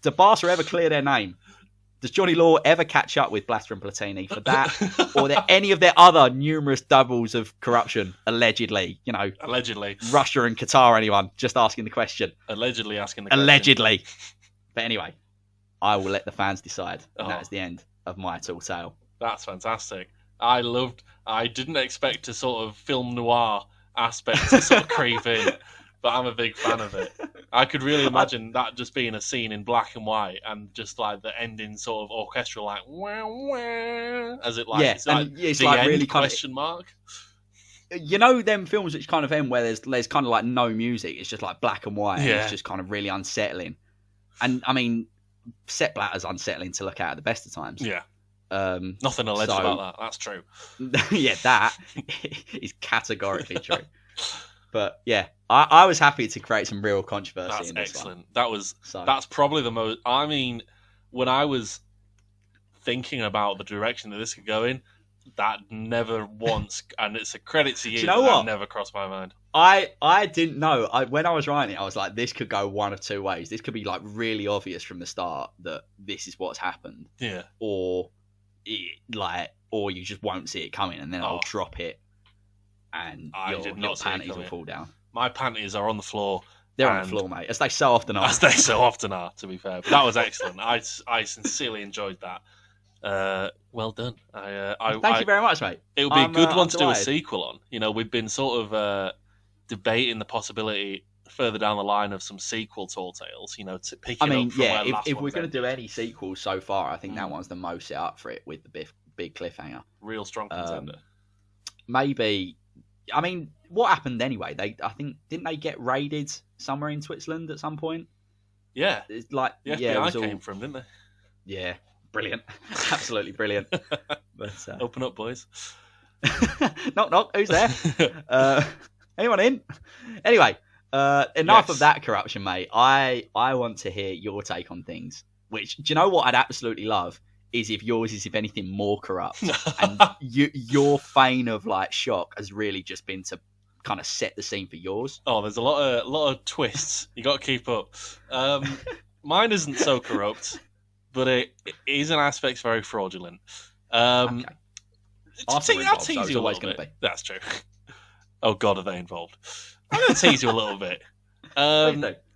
Do Barca ever clear their name? Does Johnny Law ever catch up with Blatter and Platini for that? Or are there any of their other numerous doubles of corruption, allegedly? Allegedly. Russia and Qatar, anyone? Just asking the question. Allegedly asking the question. Allegedly. But anyway, I will let the fans decide. And that is the end of my tall tale. That's fantastic. I didn't expect a sort of film noir aspect to sort of creep in, but I'm a big fan of it. I could really imagine that just being a scene in black and white and just like the ending sort of orchestral, like wah, wah, as it like, it's like the end really question mark. You know them films which kind of end where there's kind of like no music, it's just like black and white, and it's just kind of really unsettling. And I mean, Sepp Blatter's unsettling to look at the best of times. Yeah. Nothing alleged about that. That's true. Yeah, that is categorically true. But yeah, I was happy to create some real controversy. That's in this excellent. One. That's probably the most. I mean, when I was thinking about the direction that this could go in, that never once, and it's a credit to you. Do you know what? That never crossed my mind. I didn't know. When I was writing it, I was like, this could go one of two ways. This could be like really obvious from the start that this is what's happened. Yeah. Or you just won't see it coming, and then I'll drop it. And your panties will fall down. My panties are on the floor. They're on the floor, mate. As they so often are. As they so often are, to be fair. But that was excellent. I sincerely enjoyed that. Well done. Thank you very much, mate. It would be a good one to do a sequel on. We've been sort of debating the possibility further down the line of some sequel tall tales. To pick it up from where last if we're going to do any sequels so far, I think that one's the most set up for it with the big cliffhanger. Real strong contender. Maybe. I mean, what happened anyway? I think didn't they get raided somewhere in Switzerland at some point? Yeah, it's like the FBI came from, didn't they? Yeah, brilliant, absolutely brilliant. But open up, boys. Knock knock. Who's there? Anyone in? Anyway, enough of that corruption, mate. I want to hear your take on things. Which, do you know what I'd absolutely love? Is if yours is, if anything, more corrupt. And your feign of like shock has really just been to kind of set the scene for yours. Oh, there's a lot of twists. You got to keep up. Mine isn't so corrupt, but it is in aspects very fraudulent. Okay. I'll tease you a little bit. That's true. Oh God, are they involved? I'm going to tease you a little bit.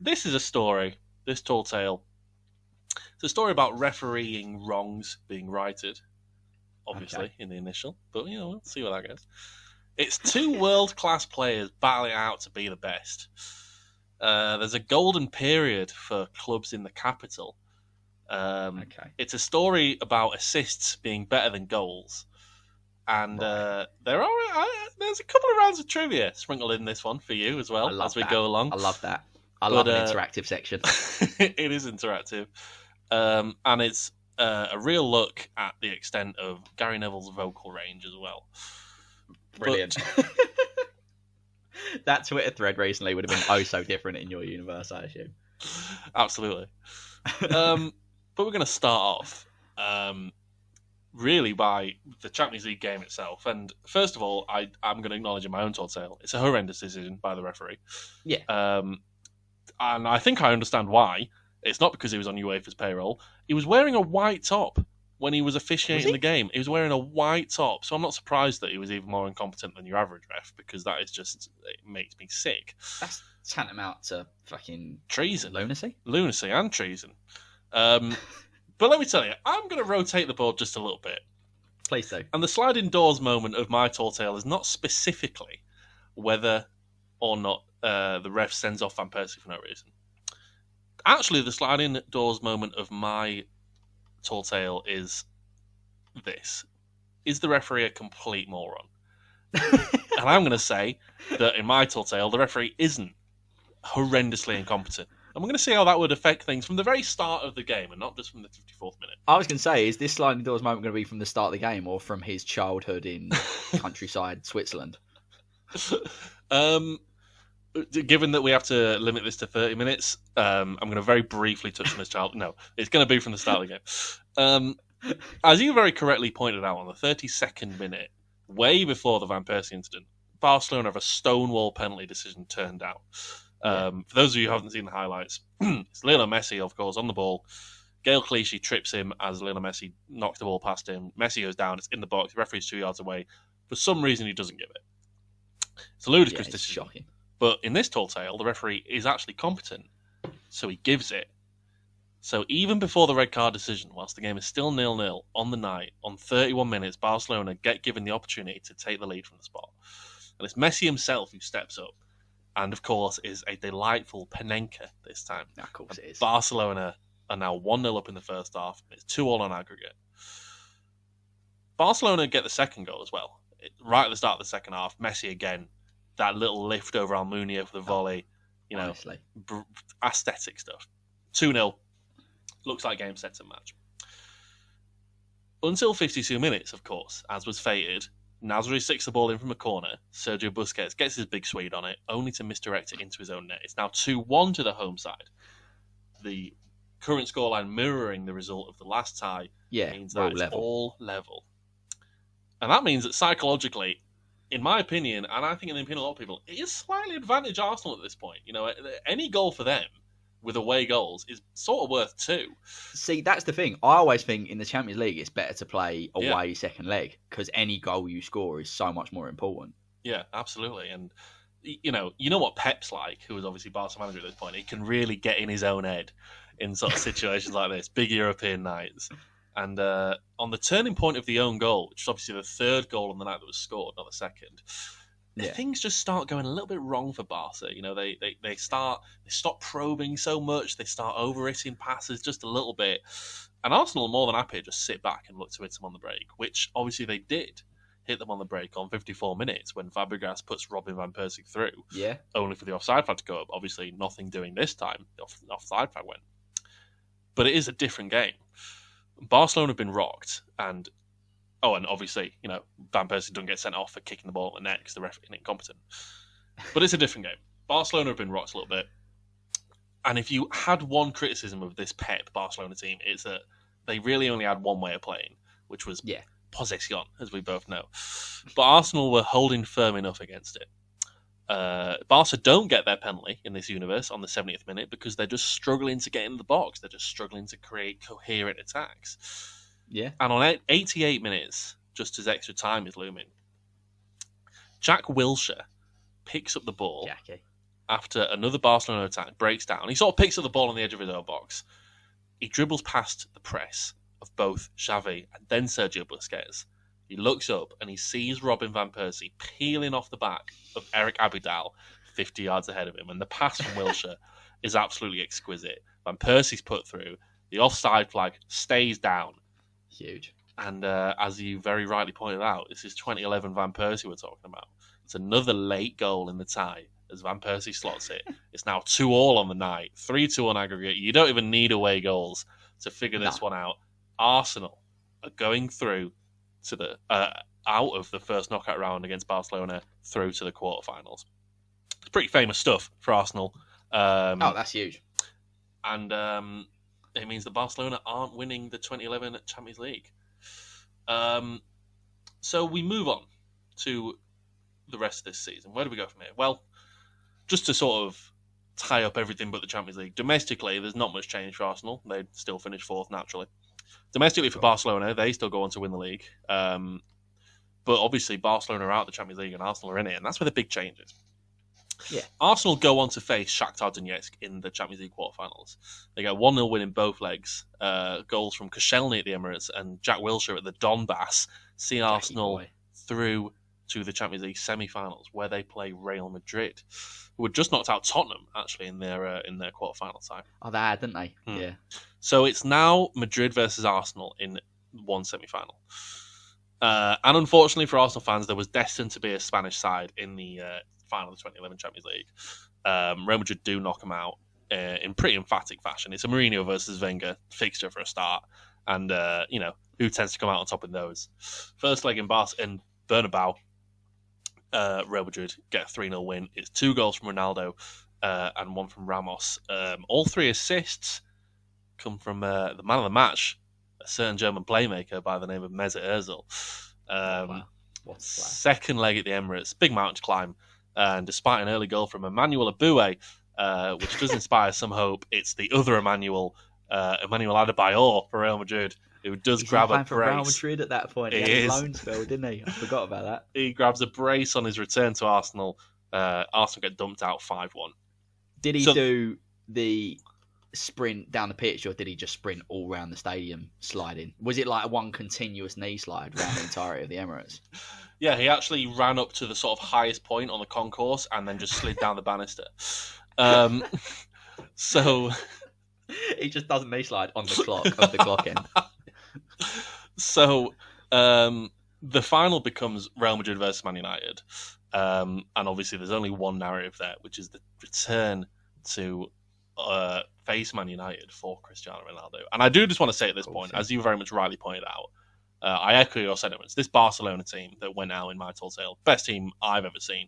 This is a story. This tall tale. It's a story about refereeing wrongs being righted, obviously, in the initial. But, we'll see where that goes. It's two world-class players battling it out to be the best. There's a golden period for clubs in the capital. It's a story about assists being better than goals. And there's a couple of rounds of trivia sprinkled in this one for you as well as we go along. I love that. I love an interactive section. It is interactive. And it's a real look at the extent of Gary Neville's vocal range as well. Brilliant. That Twitter thread recently would have been so different in your universe, I assume. Absolutely. But we're going to start off really by the Champions League game itself. And first of all, I'm going to acknowledge in my own tall tale, it's a horrendous decision by the referee. Yeah. And I think I understand why. It's not because he was on UEFA's payroll. He was wearing a white top when he was officiating the game. He was wearing a white top. So I'm not surprised that he was even more incompetent than your average ref, because that is just, it makes me sick. That's tantamount to fucking treason. Lunacy and treason. But let me tell you, I'm going to rotate the board just a little bit. Please do. And the sliding doors moment of my tall tale is not specifically whether or not the ref sends off Van Persie for no reason. Actually, the sliding doors moment of my tall tale is this, is the referee a complete moron? And I'm going to say that in my tall tale, the referee isn't horrendously incompetent. And we're going to see how that would affect things from the very start of the game and not just from the 54th minute. I was going to say, is this sliding doors moment going to be from the start of the game or from his childhood in countryside Switzerland? Given that we have to limit this to 30 minutes, I'm going to very briefly touch on his child. No, it's going to be from the start of the game. As you very correctly pointed out, on the 32nd minute, way before the Van Persie incident, Barcelona have a stonewall penalty decision turned out. For those of you who haven't seen the highlights, it's Lionel Messi, of course, on the ball. Gael Clichy trips him as Lionel Messi knocks the ball past him. Messi goes down, it's in the box, the referee's 2 yards away. For some reason, he doesn't give it. It's a ludicrous decision. Shocking. But in this tall tale, the referee is actually competent, so he gives it. So even before the red card decision, whilst the game is still 0-0 on the night, on 31 minutes, Barcelona get given the opportunity to take the lead from the spot. And it's Messi himself who steps up, and of course is a delightful Panenka this time. Of course it is. Barcelona are now 1-0 up in the first half. It's 2-2 on aggregate. Barcelona get the second goal as well. Right at the start of the second half, Messi again, that little lift over Almunia for the volley, aesthetic stuff. 2-0. Looks like game, set, and match. Until 52 minutes, of course, as was fated, Nasri sticks the ball in from a corner. Sergio Busquets gets his big Swede on it, only to misdirect it into his own net. It's now 2-1 to the home side. The current scoreline mirroring the result of the last tie means that it's all level. And that means that psychologically, in my opinion, and I think in the opinion of a lot of people, it is slightly advantage Arsenal at this point. You know, any goal for them with away goals is sort of worth 2. See, that's the thing. I always think in the Champions League, it's better to play away second leg because any goal you score is so much more important. Yeah, absolutely. And you know what Pep's like, who is obviously Barca manager at this point. He can really get in his own head in sort of situations like this, big European nights. And on the turning point of the own goal, which is obviously the third goal on the night that was scored, not the second, things just start going a little bit wrong for Barca. You know, they stop probing so much, they start over-hitting passes just a little bit. And Arsenal are more than happy to just sit back and look to hit them on the break, which obviously they did hit them on the break on 54 minutes when Fabregas puts Robin Van Persie through, only for the offside flag to go up. Obviously, nothing doing this time. The offside flag went. But it is a different game. Barcelona have been rocked, and obviously, you know, Van Persie doesn't get sent off for kicking the ball in the net because the ref is incompetent. But it's a different game. Barcelona have been rocked a little bit. And if you had one criticism of this Pep Barcelona team, it's that they really only had one way of playing, which was possession, as we both know. But Arsenal were holding firm enough against it. Barca don't get their penalty in this universe on the 70th minute because they're just struggling to get in the box. They're just struggling to create coherent attacks. Yeah. And on 88 minutes, just as extra time is looming, Jack Wilshere picks up the ball after another Barcelona attack breaks down. He sort of picks up the ball on the edge of his own box. He dribbles past the press of both Xavi and then Sergio Busquets. He looks up and he sees Robin Van Persie peeling off the back of Eric Abidal 50 yards ahead of him. And the pass from Wilshere is absolutely exquisite. Van Persie's put through. The offside flag stays down. Huge. And as you very rightly pointed out, this is 2011 Van Persie we're talking about. It's another late goal in the tie as Van Persie slots it. It's now 2-2 on the night, 3-2 on aggregate. You don't even need away goals to figure this one out. Arsenal are going through to the out of the first knockout round against Barcelona through to the quarterfinals. It's pretty famous stuff for Arsenal. That's huge. And it means that Barcelona aren't winning the 2011 Champions League. So we move on to the rest of this season. Where do we go from here? Well, just to sort of tie up everything but the Champions League. Domestically, there's not much change for Arsenal. They still finish fourth naturally. Domestically for Barcelona, they still go on to win the league. But obviously Barcelona are out of the Champions League and Arsenal are in it, and that's where the big change is. Yeah. Arsenal go on to face Shakhtar Donetsk in the Champions League quarterfinals. They get 1-0 win in both legs. Goals from Koscielny at the Emirates and Jack Wilshere at the Donbass see Arsenal through to the Champions League semi-finals, where they play Real Madrid, who had just knocked out Tottenham actually in their quarterfinal tie. Oh, they had, didn't they? Yeah. So it's now Madrid versus Arsenal in one semi-final. And unfortunately for Arsenal fans, there was destined to be a Spanish side in the final of the 2011 Champions League. Real Madrid do knock them out in pretty emphatic fashion. It's a Mourinho versus Wenger fixture for a start. And, who tends to come out on top in those? First leg in Bernabeu, Real Madrid get a 3-0 win. It's 2 goals from Ronaldo and 1 from Ramos. All 3 assists come from the man of the match, a certain German playmaker by the name of Mesut Ozil. Wow. Second leg at the Emirates, big mountain to climb. And despite an early goal from Emmanuel Aboué, which does inspire some hope, it's the other Emmanuel Adebayor for Real Madrid, who does grab a brace. For Real Madrid at that point. He had a loan spell, didn't he? I forgot about that. He grabs a brace on his return to Arsenal. Arsenal get dumped out 5-1. Did he do the sprint down the pitch, or did he just sprint all around the stadium sliding? Was it like one continuous knee slide around the entirety of the Emirates? Yeah, he actually ran up to the sort of highest point on the concourse and then just slid down the banister. So he just doesn't knee slide on the clock of the clock end. So the final becomes Real Madrid versus Man United. And obviously there's only one narrative there, which is the return to face Man United for Cristiano Ronaldo. And I do just want to say at this point, as you very much rightly pointed out, I echo your sentiments. This Barcelona team that went out in my tall tale, best team I've ever seen.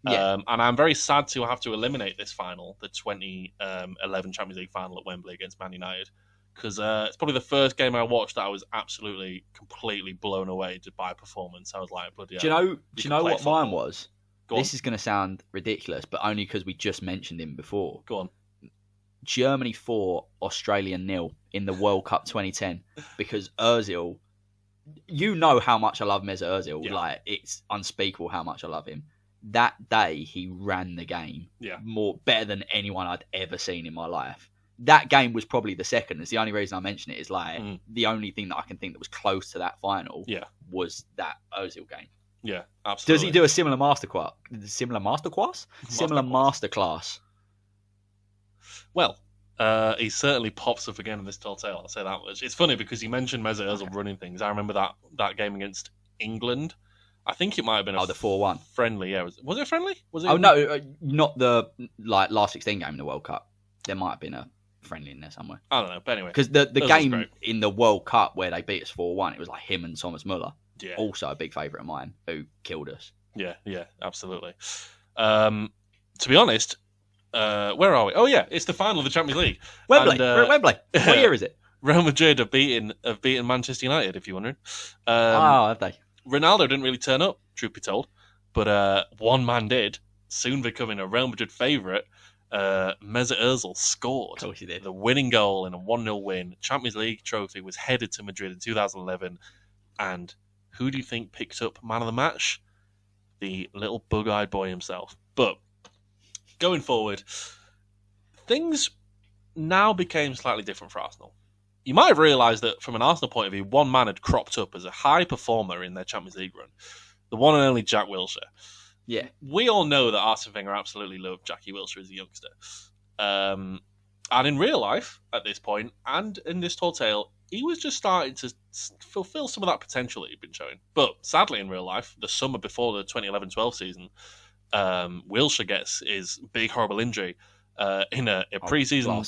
Yeah. And I'm very sad to have to eliminate this final, the 2011 Champions League final at Wembley against Man United, because it's probably the first game I watched that I was absolutely, completely blown away by performance. I was like, bloody hell. Do you know what mine was? This is going to sound ridiculous, but only because we just mentioned him before. Go on. Germany 4, Australia 0 in the World Cup 2010, because Ozil, you know how much I love Mesut Ozil. Yeah. Like, it's unspeakable how much I love him. That day, he ran the game better than anyone I'd ever seen in my life. That game was probably the second. It's the only reason I mention it is like the only thing that I can think that was close to that final was that Ozil game. Yeah, absolutely. Does he do a similar masterclass? Well, he certainly pops up again in this tall tale. I'll say that much. It's funny because you mentioned Mesut Ozil running things. I remember that game against England. I think it might have been the 4-1 friendly. Yeah, was it friendly? Was it? Oh no, not the last 16 game in the World Cup. There might have been a friendly in there somewhere. I don't know, but anyway, because the game in the World Cup where they beat us 4-1, it was like him and Thomas Muller. Yeah, also a big favourite of mine who killed us. Yeah, absolutely. To be honest, where are we? Oh yeah, it's the final of the Champions League. Wembley. We're at Wembley. What year is it? Real Madrid have beaten Manchester United, if you're wondering. Have they? Ronaldo didn't really turn up, truth be told, but one man did, soon becoming a Real Madrid favourite. Mesut Ozil scored of course he did. The winning goal in a 1-0 win. Champions League trophy was headed to Madrid in 2011, and who do you think picked up man of the match? The little bug-eyed boy himself. But going forward, things now became slightly different for Arsenal. You might have realised that from an Arsenal point of view, one man had cropped up as a high performer in their Champions League run. The one and only Jack Wilshere. Yeah. We all know that Arsene Wenger absolutely loved Jackie Wilshere as a youngster. And in real life, at this point, and in this tall tale, he was just starting to fulfill some of that potential that he'd been showing. But sadly, in real life, the summer before the 2011-12 season, Wilshere gets his big, horrible injury in a pre-season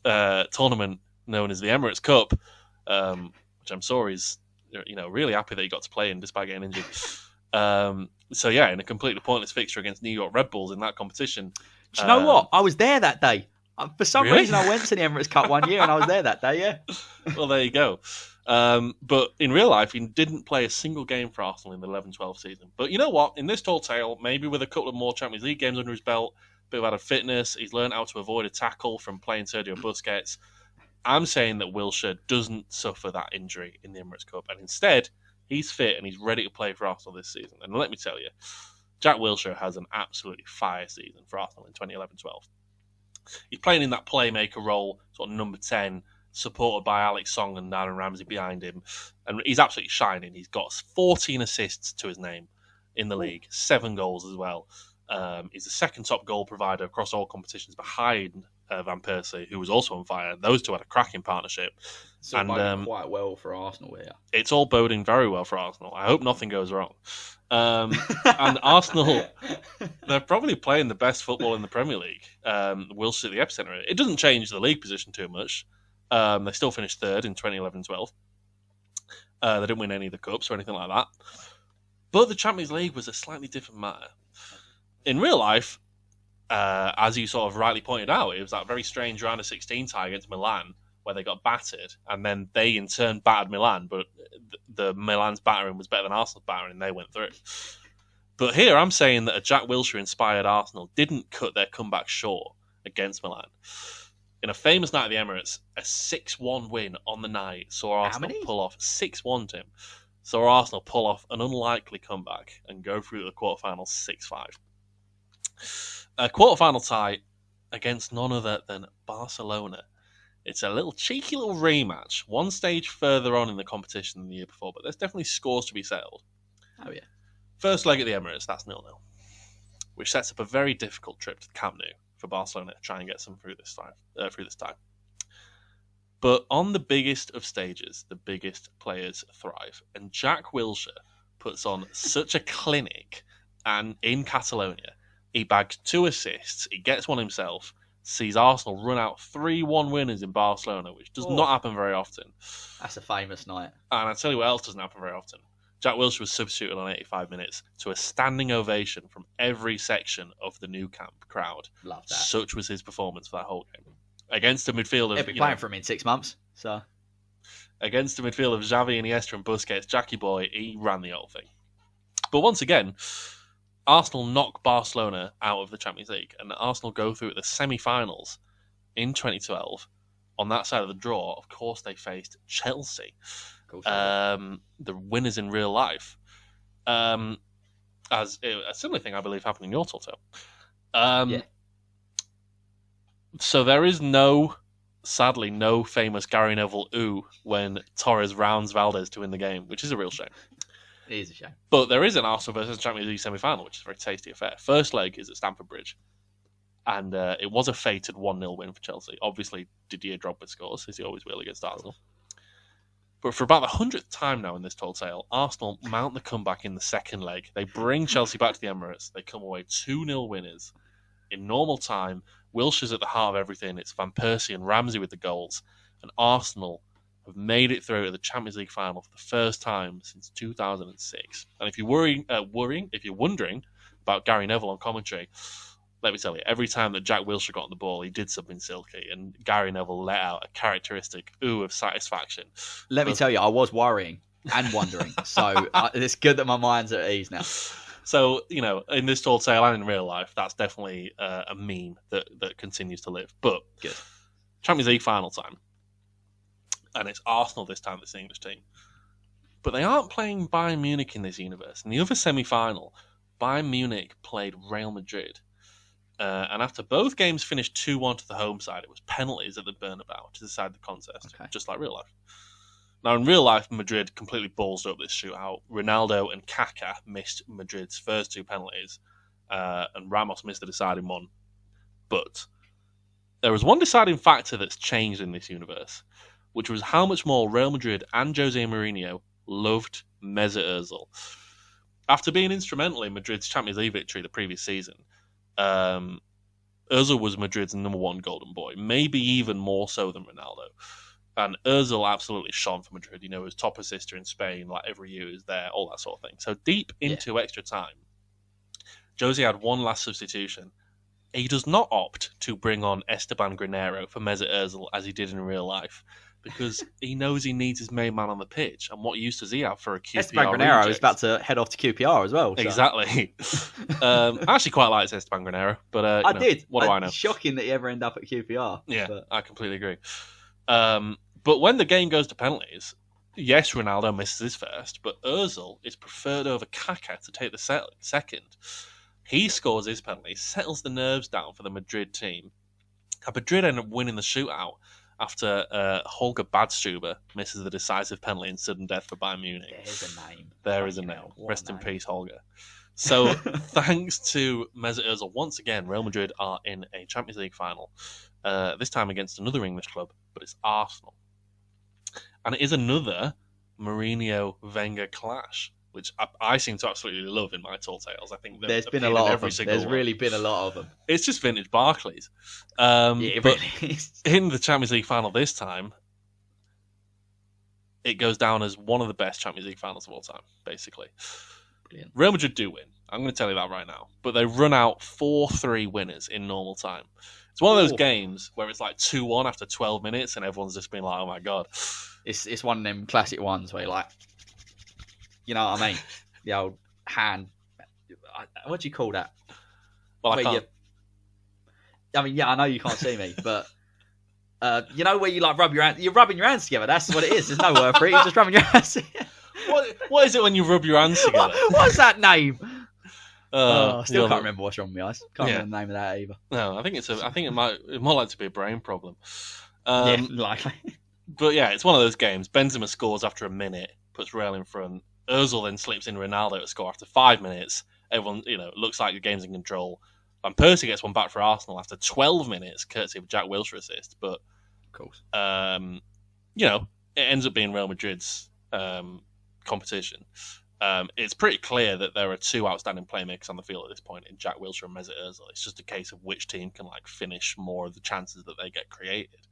tournament known as the Emirates Cup, which I'm sorry is really happy that he got to play in despite getting injured. So yeah, in a completely pointless fixture against New York Red Bulls in that competition. Do you know what? I was there that day. For some reason, I went to the Emirates Cup one year and I was there that day, yeah. Well, there you go. But in real life, he didn't play a single game for Arsenal in the 11-12 season. But you know what? In this tall tale, maybe with a couple of more Champions League games under his belt, a bit of added fitness, he's learned how to avoid a tackle from playing Sergio Busquets. I'm saying that Wilshere doesn't suffer that injury in the Emirates Cup, and instead, he's fit and he's ready to play for Arsenal this season. And let me tell you, Jack Wilshere has an absolutely fire season for Arsenal in 2011-12. He's playing in that playmaker role, sort of number 10, supported by Alex Song and Aaron Ramsey behind him. And he's absolutely shining. He's got 14 assists to his name in the league, 7 goals as well. He's the second top goal provider across all competitions behind Van Persie, who was also on fire. Those two had a cracking partnership. It's all boding quite well for Arsenal here. It's all boding very well for Arsenal. I hope nothing goes wrong. And Arsenal, they're probably playing the best football in the Premier League. Wilsh at the epicentre. It doesn't change the league position too much. They still finished third in 2011-12. They didn't win any of the cups or anything like that. But the Champions League was a slightly different matter. In real life, as you sort of rightly pointed out, it was that very strange round of 16 tie against Milan where they got battered, and then they in turn battered Milan, but the Milan's battering was better than Arsenal's battering, and they went through. But here I'm saying that a Jack Wilshere-inspired Arsenal didn't cut their comeback short against Milan. In a famous night at the Emirates, a 6-1 win on the night saw Arsenal pull off 6-1, Tim. Saw Arsenal pull off an unlikely comeback and go through the quarterfinals 6-5. A quarterfinal tie against none other than Barcelona. It's a cheeky little rematch, one stage further on in the competition than the year before, but there's definitely scores to be settled. Oh, yeah. First leg at the Emirates, that's 0-0, which sets up a very difficult trip to the Camp Nou for Barcelona to try and get some through this time. But on the biggest of stages, the biggest players thrive, and Jack Wilshere puts on such a clinic and in Catalonia. He bags 2 assists, he gets one himself, sees Arsenal run out 3-1 winners in Barcelona, which does not happen very often. That's a famous night. And I'll tell you what else doesn't happen very often. Jack Wilshere was substituted on 85 minutes to a standing ovation from every section of the Nou Camp crowd. Love that. Such was his performance for that whole game. Against a midfield of... He'll be playing for him in 6 months, so... Against a midfield of Xavi, Iniesta and Busquets, Jackie Boy, he ran the whole thing. But once again, Arsenal knock Barcelona out of the Champions League, and Arsenal go through the semi-finals in 2012. On that side of the draw, of course, they faced Chelsea, the winners in real life. As a similar thing, I believe, happened in your Telltale. Yeah. So there is sadly, no famous Gary Neville ooh when Torres rounds Valdez to win the game, which is a real shame. It is a shame. But there is an Arsenal versus Champions League semi-final, which is a very tasty affair. First leg is at Stamford Bridge. And it was a fated 1-0 win for Chelsea. Obviously, Didier Drogba scores, as he always will against Arsenal. But for about the 100th time now in this tall tale, Arsenal mount the comeback in the second leg. They bring Chelsea back to the Emirates. They come away 2-0 winners. In normal time, Wilshere's at the heart of everything. It's Van Persie and Ramsey with the goals. And Arsenal have made it through to the Champions League final for the first time since 2006. And if you're wondering about Gary Neville on commentary, let me tell you, every time that Jack Wilshere got on the ball, he did something silky, and Gary Neville let out a characteristic ooh of satisfaction. Let me tell you, I was worrying and wondering, so it's good that my mind's at ease now. So, in this tall tale and in real life, that's definitely a meme that continues to live. But good. Champions League final time. And it's Arsenal this time that's the English team. But they aren't playing Bayern Munich in this universe. In the other semi-final, Bayern Munich played Real Madrid. And after both games finished 2-1 to the home side, it was penalties at the Bernabeu to decide the contest, just like real life. Now, in real life, Madrid completely ballsed up this shootout. Ronaldo and Kaká missed Madrid's first 2 penalties, and Ramos missed the deciding one. But there was one deciding factor that's changed in this universe, which was how much more Real Madrid and Jose Mourinho loved Mesut Ozil. After being instrumental in Madrid's Champions League victory the previous season, Ozil was Madrid's number 1 golden boy, maybe even more so than Ronaldo. And Ozil absolutely shone for Madrid. He was top assister in Spain, like every year he was there, all that sort of thing. So deep into extra time, Jose had one last substitution. He does not opt to bring on Esteban Granero for Mesut Ozil as he did in real life, because he knows he needs his main man on the pitch. And what use does he have for a QPR Esteban Granero reject? is about to head off to QPR as well. So. Exactly. I actually quite liked Esteban Granero, but I did. What do I know? Shocking that he ever ended up at QPR. Yeah, but... I completely agree. But when the game goes to penalties, yes, Ronaldo misses his first, but Ozil is preferred over Kaká to take the second. He scores his penalty, settles the nerves down for the Madrid team. And Madrid end up winning the shootout after Holger Badstuber misses the decisive penalty in sudden death for Bayern Munich. There is a name. Rest in peace, Holger. So, thanks to Mesut Ozil, once again, Real Madrid are in a Champions League final. this time against another English club, but it's Arsenal. And it is another Mourinho-Wenger clash, which I seem to absolutely love in my tall tales. I think there's been a lot of them. There's one. Really been a lot of them. It's just vintage Barclays. It but really is. In the Champions League final this time, it goes down as one of the best Champions League finals of all time, basically. Brilliant. Real Madrid do win. I'm going to tell you that right now. But they run out 4-3 winners in normal time. It's one of those games where it's like 2-1 after 12 minutes and everyone's just been like, oh my God. It's one of them classic ones where you're like, you know what I mean? The old hand. What do you call that? Well, where I can't. I mean, yeah, I know you can't see me, but you know where you like rub your hands? You're rubbing your hands together. That's what it is. There's no word for it. You're just rubbing your hands together. What is it when you rub your hands together? What's that name? I still can't remember what's wrong with my eyes. Can't remember the name of that either. No, I think it might more like to be a brain problem. Yeah, likely. But yeah, it's one of those games. Benzema scores after a minute, puts Real in front. Ozil then slips in Ronaldo to score after 5 minutes. Everyone, looks like the game's in control. And Persie gets one back for Arsenal after 12 minutes, courtesy of a Jack Wilshere assist. But, of course, it ends up being Real Madrid's competition. It's pretty clear that there are two outstanding playmakers on the field at this point in Jack Wilshere and Mesut Ozil. It's just a case of which team can finish more of the chances that they get created.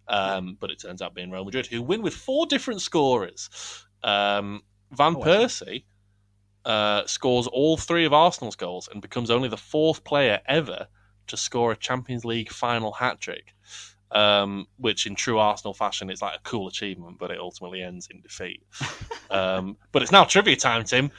But it turns out being Real Madrid, who win with 4 different scorers. Van Persie scores all 3 of Arsenal's goals and becomes only the 4th player ever to score a Champions League final hat-trick, which in true Arsenal fashion is like a cool achievement, but it ultimately ends in defeat. But it's now trivia time, Tim.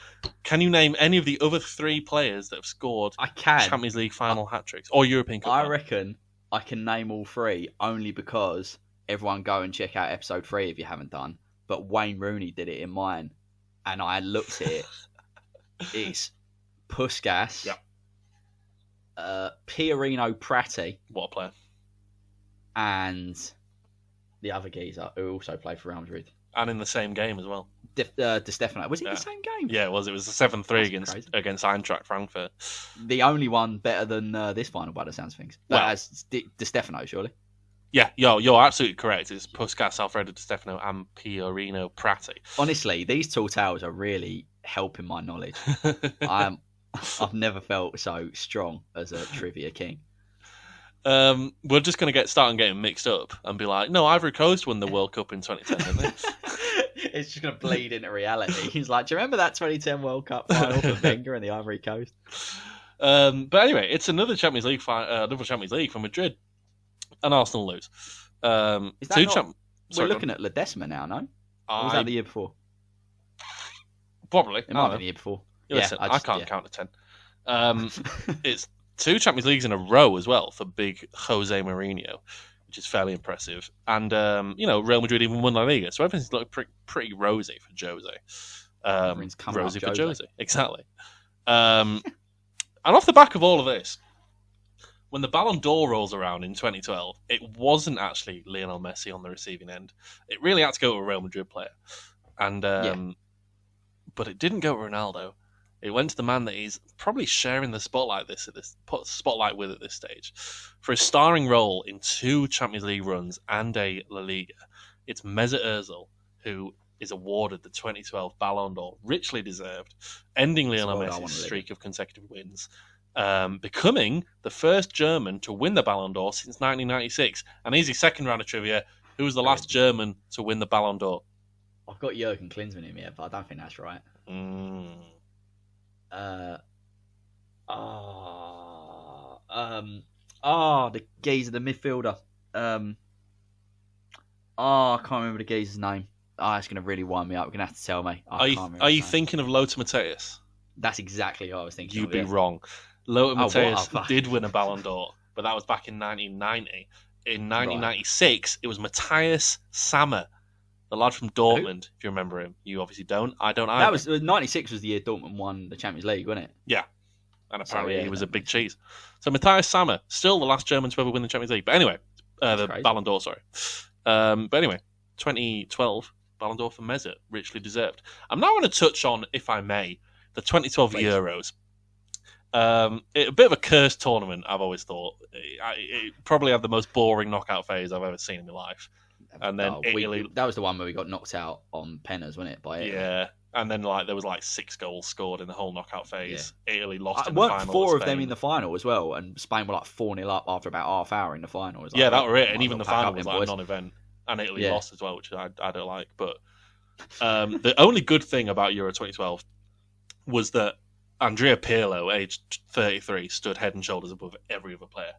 Can you name any of the other 3 players that have scored Champions League final hat-tricks or European Cup? I reckon I can name all 3 only because everyone go and check out episode 3 if you haven't done. But Wayne Rooney did it in mine, and I looked at it. It's Puskas, Piorino Prati. What a player. And the other geezer who also played for Real Madrid. And in the same game as well. De Stefano. Was it the same game? Yeah, it was. It was a 7-3 against Eintracht Frankfurt. The only one better than this final, by the sounds of things. Well, as De Stefano, surely. Yeah, you're absolutely correct. It's Puskas, Alfredo Di Stefano, and Piorino Prati. Honestly, these tall tales are really helping my knowledge. I've never felt so strong as a trivia king. We're just going to get started getting mixed up and be like, no, Ivory Coast won the World Cup in 2010, didn't they? It's just going to bleed into reality. He's like, do you remember that 2010 World Cup final for Wenger and the Ivory Coast? But anyway, it's another Champions League for Madrid. And Arsenal lose. We're looking at Ledesma now, no? Or was that the year before? Probably. It might have been the year before. Listen, I can't count to 10. It's 2 Champions Leagues in a row as well for big Jose Mourinho, which is fairly impressive. And, Real Madrid even won La Liga. So everything's looking pretty rosy for Jose. Rosy for Jose. Exactly. And off the back of all of this, when the Ballon d'Or rolls around in 2012, it wasn't actually Lionel Messi on the receiving end. It really had to go to a Real Madrid player. And but it didn't go to Ronaldo. It went to the man that he's probably sharing the spotlight with at this stage. For his starring role in 2 Champions League runs and a La Liga, it's Mesut Ozil, who is awarded the 2012 Ballon d'Or, richly deserved, ending Lionel Messi's streak of consecutive wins. Becoming the first German to win the Ballon d'Or since 1996. And easy second round of trivia. Who was the last German to win the Ballon d'Or? I've got Jurgen Klinsmann in here, but I don't think that's right. The geezer, the midfielder. I can't remember the geezer's name. It's going to really wind me up. You're going to have to tell me. Are you thinking of Lothar Matthäus? That's exactly what I was thinking. You'd be wrong. Lothar Matthäus did win a Ballon d'Or, but that was back in 1990. In 1996, It was Matthias Sammer, the lad from Dortmund, if you remember him. You obviously don't. I don't either. That was 96 was the year Dortmund won the Champions League, wasn't it? Yeah. And apparently he was a big cheese. So Matthias Sammer, still the last German to ever win the Champions League. But anyway, the Ballon d'Or, sorry. But anyway, 2012, Ballon d'Or for Mesut, richly deserved. I'm now going to touch on, if I may, the 2012 Euros. A bit of a cursed tournament, I've always thought. It probably had the most boring knockout phase I've ever seen in my life. And then Italy... that was the one where we got knocked out on penners, wasn't it? By Italy. Yeah, and then there was 6 goals scored in the whole knockout phase. Yeah. Italy lost in the weren't final. 4 of them in the final as well, and Spain were 4-0 up after about half hour in the final. Yeah, that were it, and even the final was a non-event, and Italy lost as well, which I don't like. But the only good thing about Euro 2012 was that Andrea Pirlo, aged 33, stood head and shoulders above every other player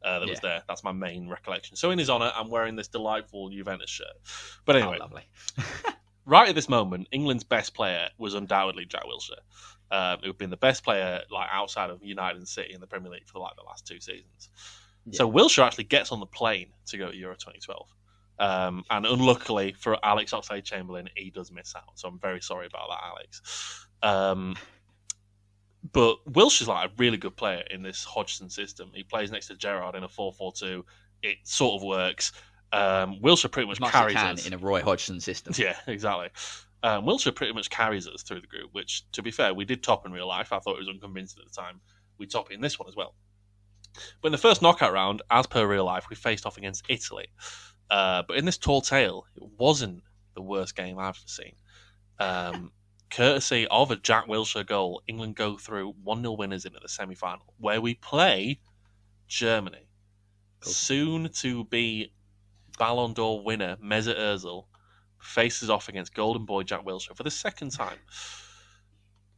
that was there. That's my main recollection. So in his honour, I'm wearing this delightful Juventus shirt. But anyway, lovely. Right at this moment, England's best player was undoubtedly Jack Wilshere, who had been the best player outside of United and City in the Premier League for the last 2 seasons. Yeah. So Wilshere actually gets on the plane to go to Euro 2012. And unluckily for Alex Oxlade-Chamberlain, he does miss out. So I'm very sorry about that, Alex. But Wilshere's a really good player in this Hodgson system. He plays next to Gerrard in a 4-4-2. It sort of works. Wilshere pretty much carries us in a Roy Hodgson system. Yeah, exactly. Wilshere pretty much carries us through the group, which, to be fair, we did top in real life. I thought it was unconvincing at the time. We top it in this one as well. But in the first knockout round, as per real life, we faced off against Italy. But in this tall tale, it wasn't the worst game I've ever seen. Courtesy of a Jack Wilshere goal, England go through 1-0 winners into the semi-final, where we play Germany. Cool. Soon to be Ballon d'Or winner Mesut Ozil faces off against Golden Boy Jack Wilshere for the second time.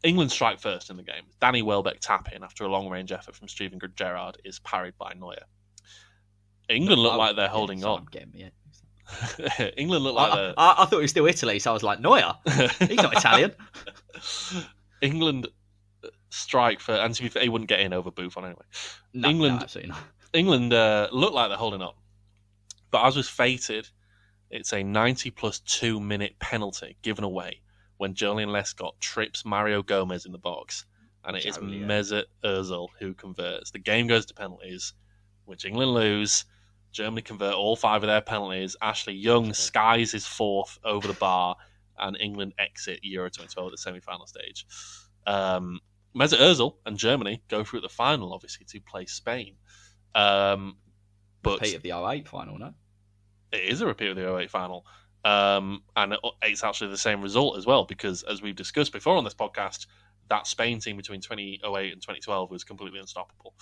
England strike first in the game. Danny Welbeck tap-in after a long-range effort from Steven Gerrard is parried by Neuer. England look like they're holding on. England look like they're... I thought it was still Italy, so I was like, Neuer? He's not Italian. England strike for... And to be fair, he wouldn't get in over Buffon anyway. No, absolutely not. England look like they're holding on. But as was fated, it's a 90 plus 2 minute penalty given away when Julian Lescott trips Mario Gomez in the box. And it is Mesut Ozil who converts. The game goes to penalties, which England lose. Germany convert all 5 of their penalties. Ashley Young skies his 4th over the bar, and England exit Euro 2012 at the semi-final stage. Mesut Ozil and Germany go through the final, obviously, to play Spain. But repeat of the 08 final, no? It is a repeat of the 08 final. And it's actually the same result as well, because as we've discussed before on this podcast, that Spain team between 2008 and 2012 was completely unstoppable.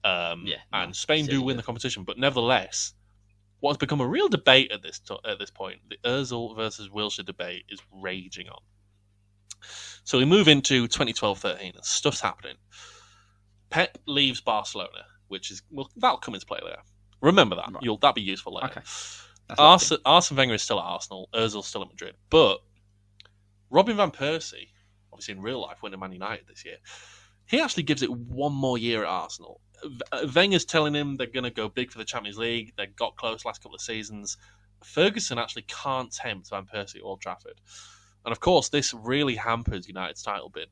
And Spain do win the competition, but nevertheless, what has become a real debate at this point, the Ozil versus Wilshere debate, is raging on. So we move into 2012-13, and stuff's happening. Pep leaves Barcelona, which is that'll come into play later. Remember that; right. That'll be useful later. Okay. Arsene Wenger is still at Arsenal. Ozil's still at Madrid, but Robin van Persie, obviously in real life, went to Man United this year. He actually gives it one more year at Arsenal. Wenger's telling him they're going to go big for the Champions League. They got close last couple of seasons. Ferguson actually can't tempt Van Persie at Old Trafford. And of course, this really hampers United's title bid.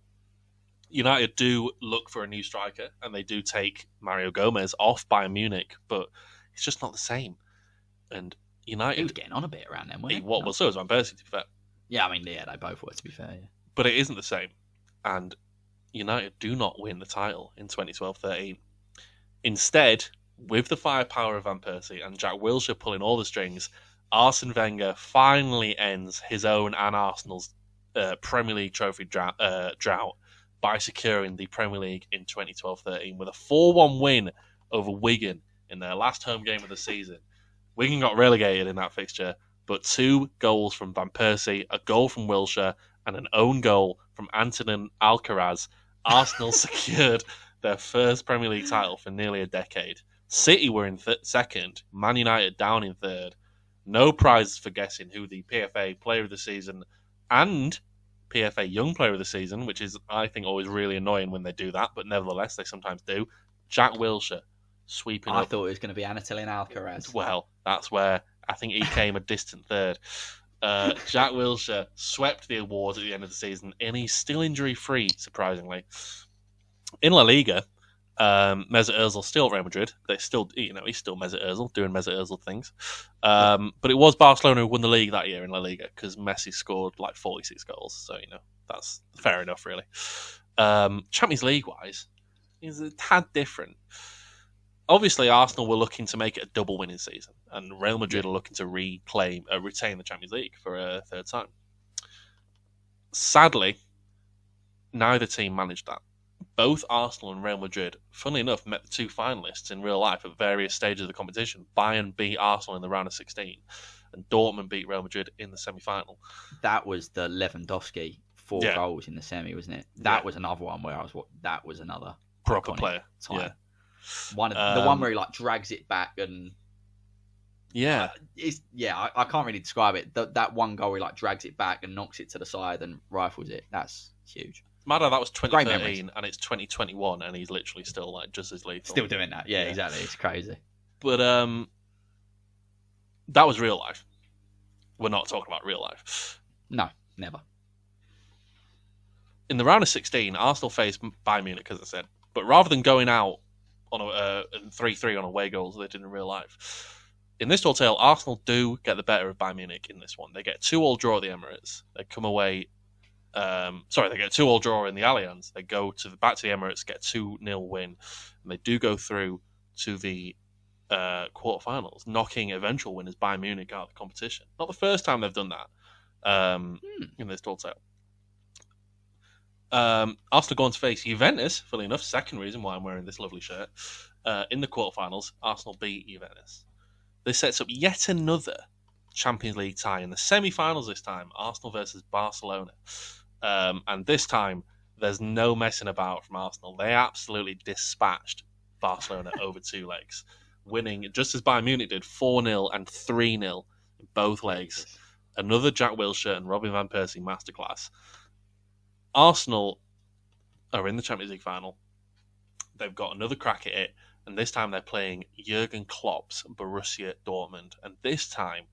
United do look for a new striker, and they do take Mario Gomez off Bayern Munich, but it's just not the same. And United... He was getting on a bit around then, wasn't he? Well, so was Van Persie, to be fair. Yeah, I mean, they both were, to be fair, yeah. But it isn't the same. And United do not win the title in 2012-13. Instead, with the firepower of Van Persie and Jack Wilshere pulling all the strings, Arsene Wenger finally ends his own and Arsenal's Premier League trophy drought by securing the Premier League in 2012-13 with a 4-1 win over Wigan in their last home game of the season. Wigan got relegated in that fixture, but 2 goals from Van Persie, a goal from Wilshere, and an own goal from Antonin Alcaraz, Arsenal secured their first Premier League title for nearly a decade. City were in second, Man United down in third. No prizes for guessing who the PFA Player of the Season and PFA Young Player of the Season, which is, I think, always really annoying when they do that, but nevertheless, they sometimes do. Jack Wilshere sweeping up. I thought it was going to be Anatoly Alcaraz. Well, that's where I think he came a distant third. Jack Wilshere swept the awards at the end of the season, and he's still injury-free, surprisingly. In La Liga, Mesut Ozil still at Real Madrid. They still, he's still Mesut Ozil doing Mesut Ozil things. But it was Barcelona who won the league that year in La Liga because Messi scored 46 goals. So that's fair enough, really. Champions League wise, is a tad different. Obviously, Arsenal were looking to make it a double winning season, and Real Madrid are looking to retain the Champions League for a third time. Sadly, neither team managed that. Both Arsenal and Real Madrid, funnily enough, met the two finalists in real life at various stages of the competition. Bayern beat Arsenal in the round of 16, and Dortmund beat Real Madrid in the semi-final. That was the Lewandowski 4 goals in the semi, wasn't it? That was another one where that was another proper player. Time. Yeah. The one where he drags it back and I can't really describe it. That one goal where he drags it back and knocks it to the side and rifles it. That's huge. Matter that was 2013 and it's 2021 and he's literally still just as lethal. Still doing that. Yeah, exactly. It's crazy. But that was real life. We're not talking about real life. No, never. In the round of 16, Arsenal faced Bayern Munich, as I said. But rather than going out on a 3-3 on away goals they did in real life, in this tall tale, Arsenal do get the better of Bayern Munich in this one. They get a 2-2 draw at the Emirates. They come away. They get a 2-2 draw in the Allianz. They go back to the Emirates, get a 2-0 win, and they do go through to the quarterfinals, knocking eventual winners Bayern Munich out of the competition. Not the first time they've done that in this tall tale. Arsenal go on to face Juventus, funnily enough, second reason why I'm wearing this lovely shirt. In the quarterfinals, Arsenal beat Juventus. This sets up yet another Champions League tie in the semi-finals this time, Arsenal versus Barcelona. And this time, there's no messing about from Arsenal. They absolutely dispatched Barcelona over 2 legs, winning, just as Bayern Munich did, 4-0 and 3-0 in both legs. Another Jack Wilshere and Robin van Persie masterclass. Arsenal are in the Champions League final. They've got another crack at it, and this time they're playing Jurgen Klopp's Borussia Dortmund. And this time,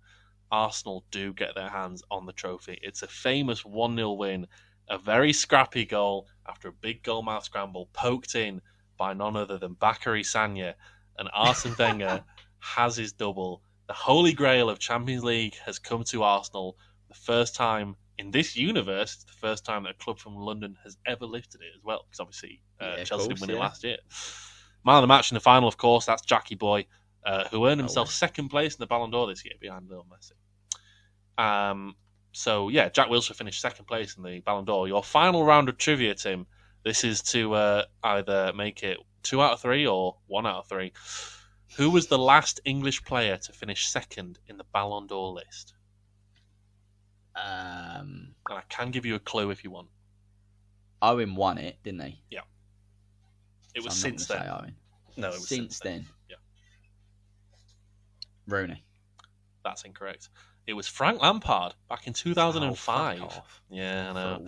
Arsenal do get their hands on the trophy. It's a famous 1-0 win, a very scrappy goal after a big goalmouth scramble poked in by none other than Bakary Sagna, and Arsene Wenger has his double. The holy grail of Champions League has come to Arsenal. The first time in this universe, it's the first time that a club from London has ever lifted it as well, because obviously Chelsea didn't win it last year. Man of the match in the final, of course, that's Jackie Boy, who earned himself second place in the Ballon d'Or this year behind Lionel Messi. Jack Wilshere finished second place in the Ballon d'Or. Your final round of trivia, Tim, this is to either make it 2 out of 3 or 1 out of 3. Who was the last English player to finish second in the Ballon d'Or list? And I can give you a clue if you want. Owen won it, didn't he? Yeah. It was since then. No, it was since then. Yeah. Rooney. That's incorrect. It was Frank Lampard back in 2005. Oh, yeah, I know.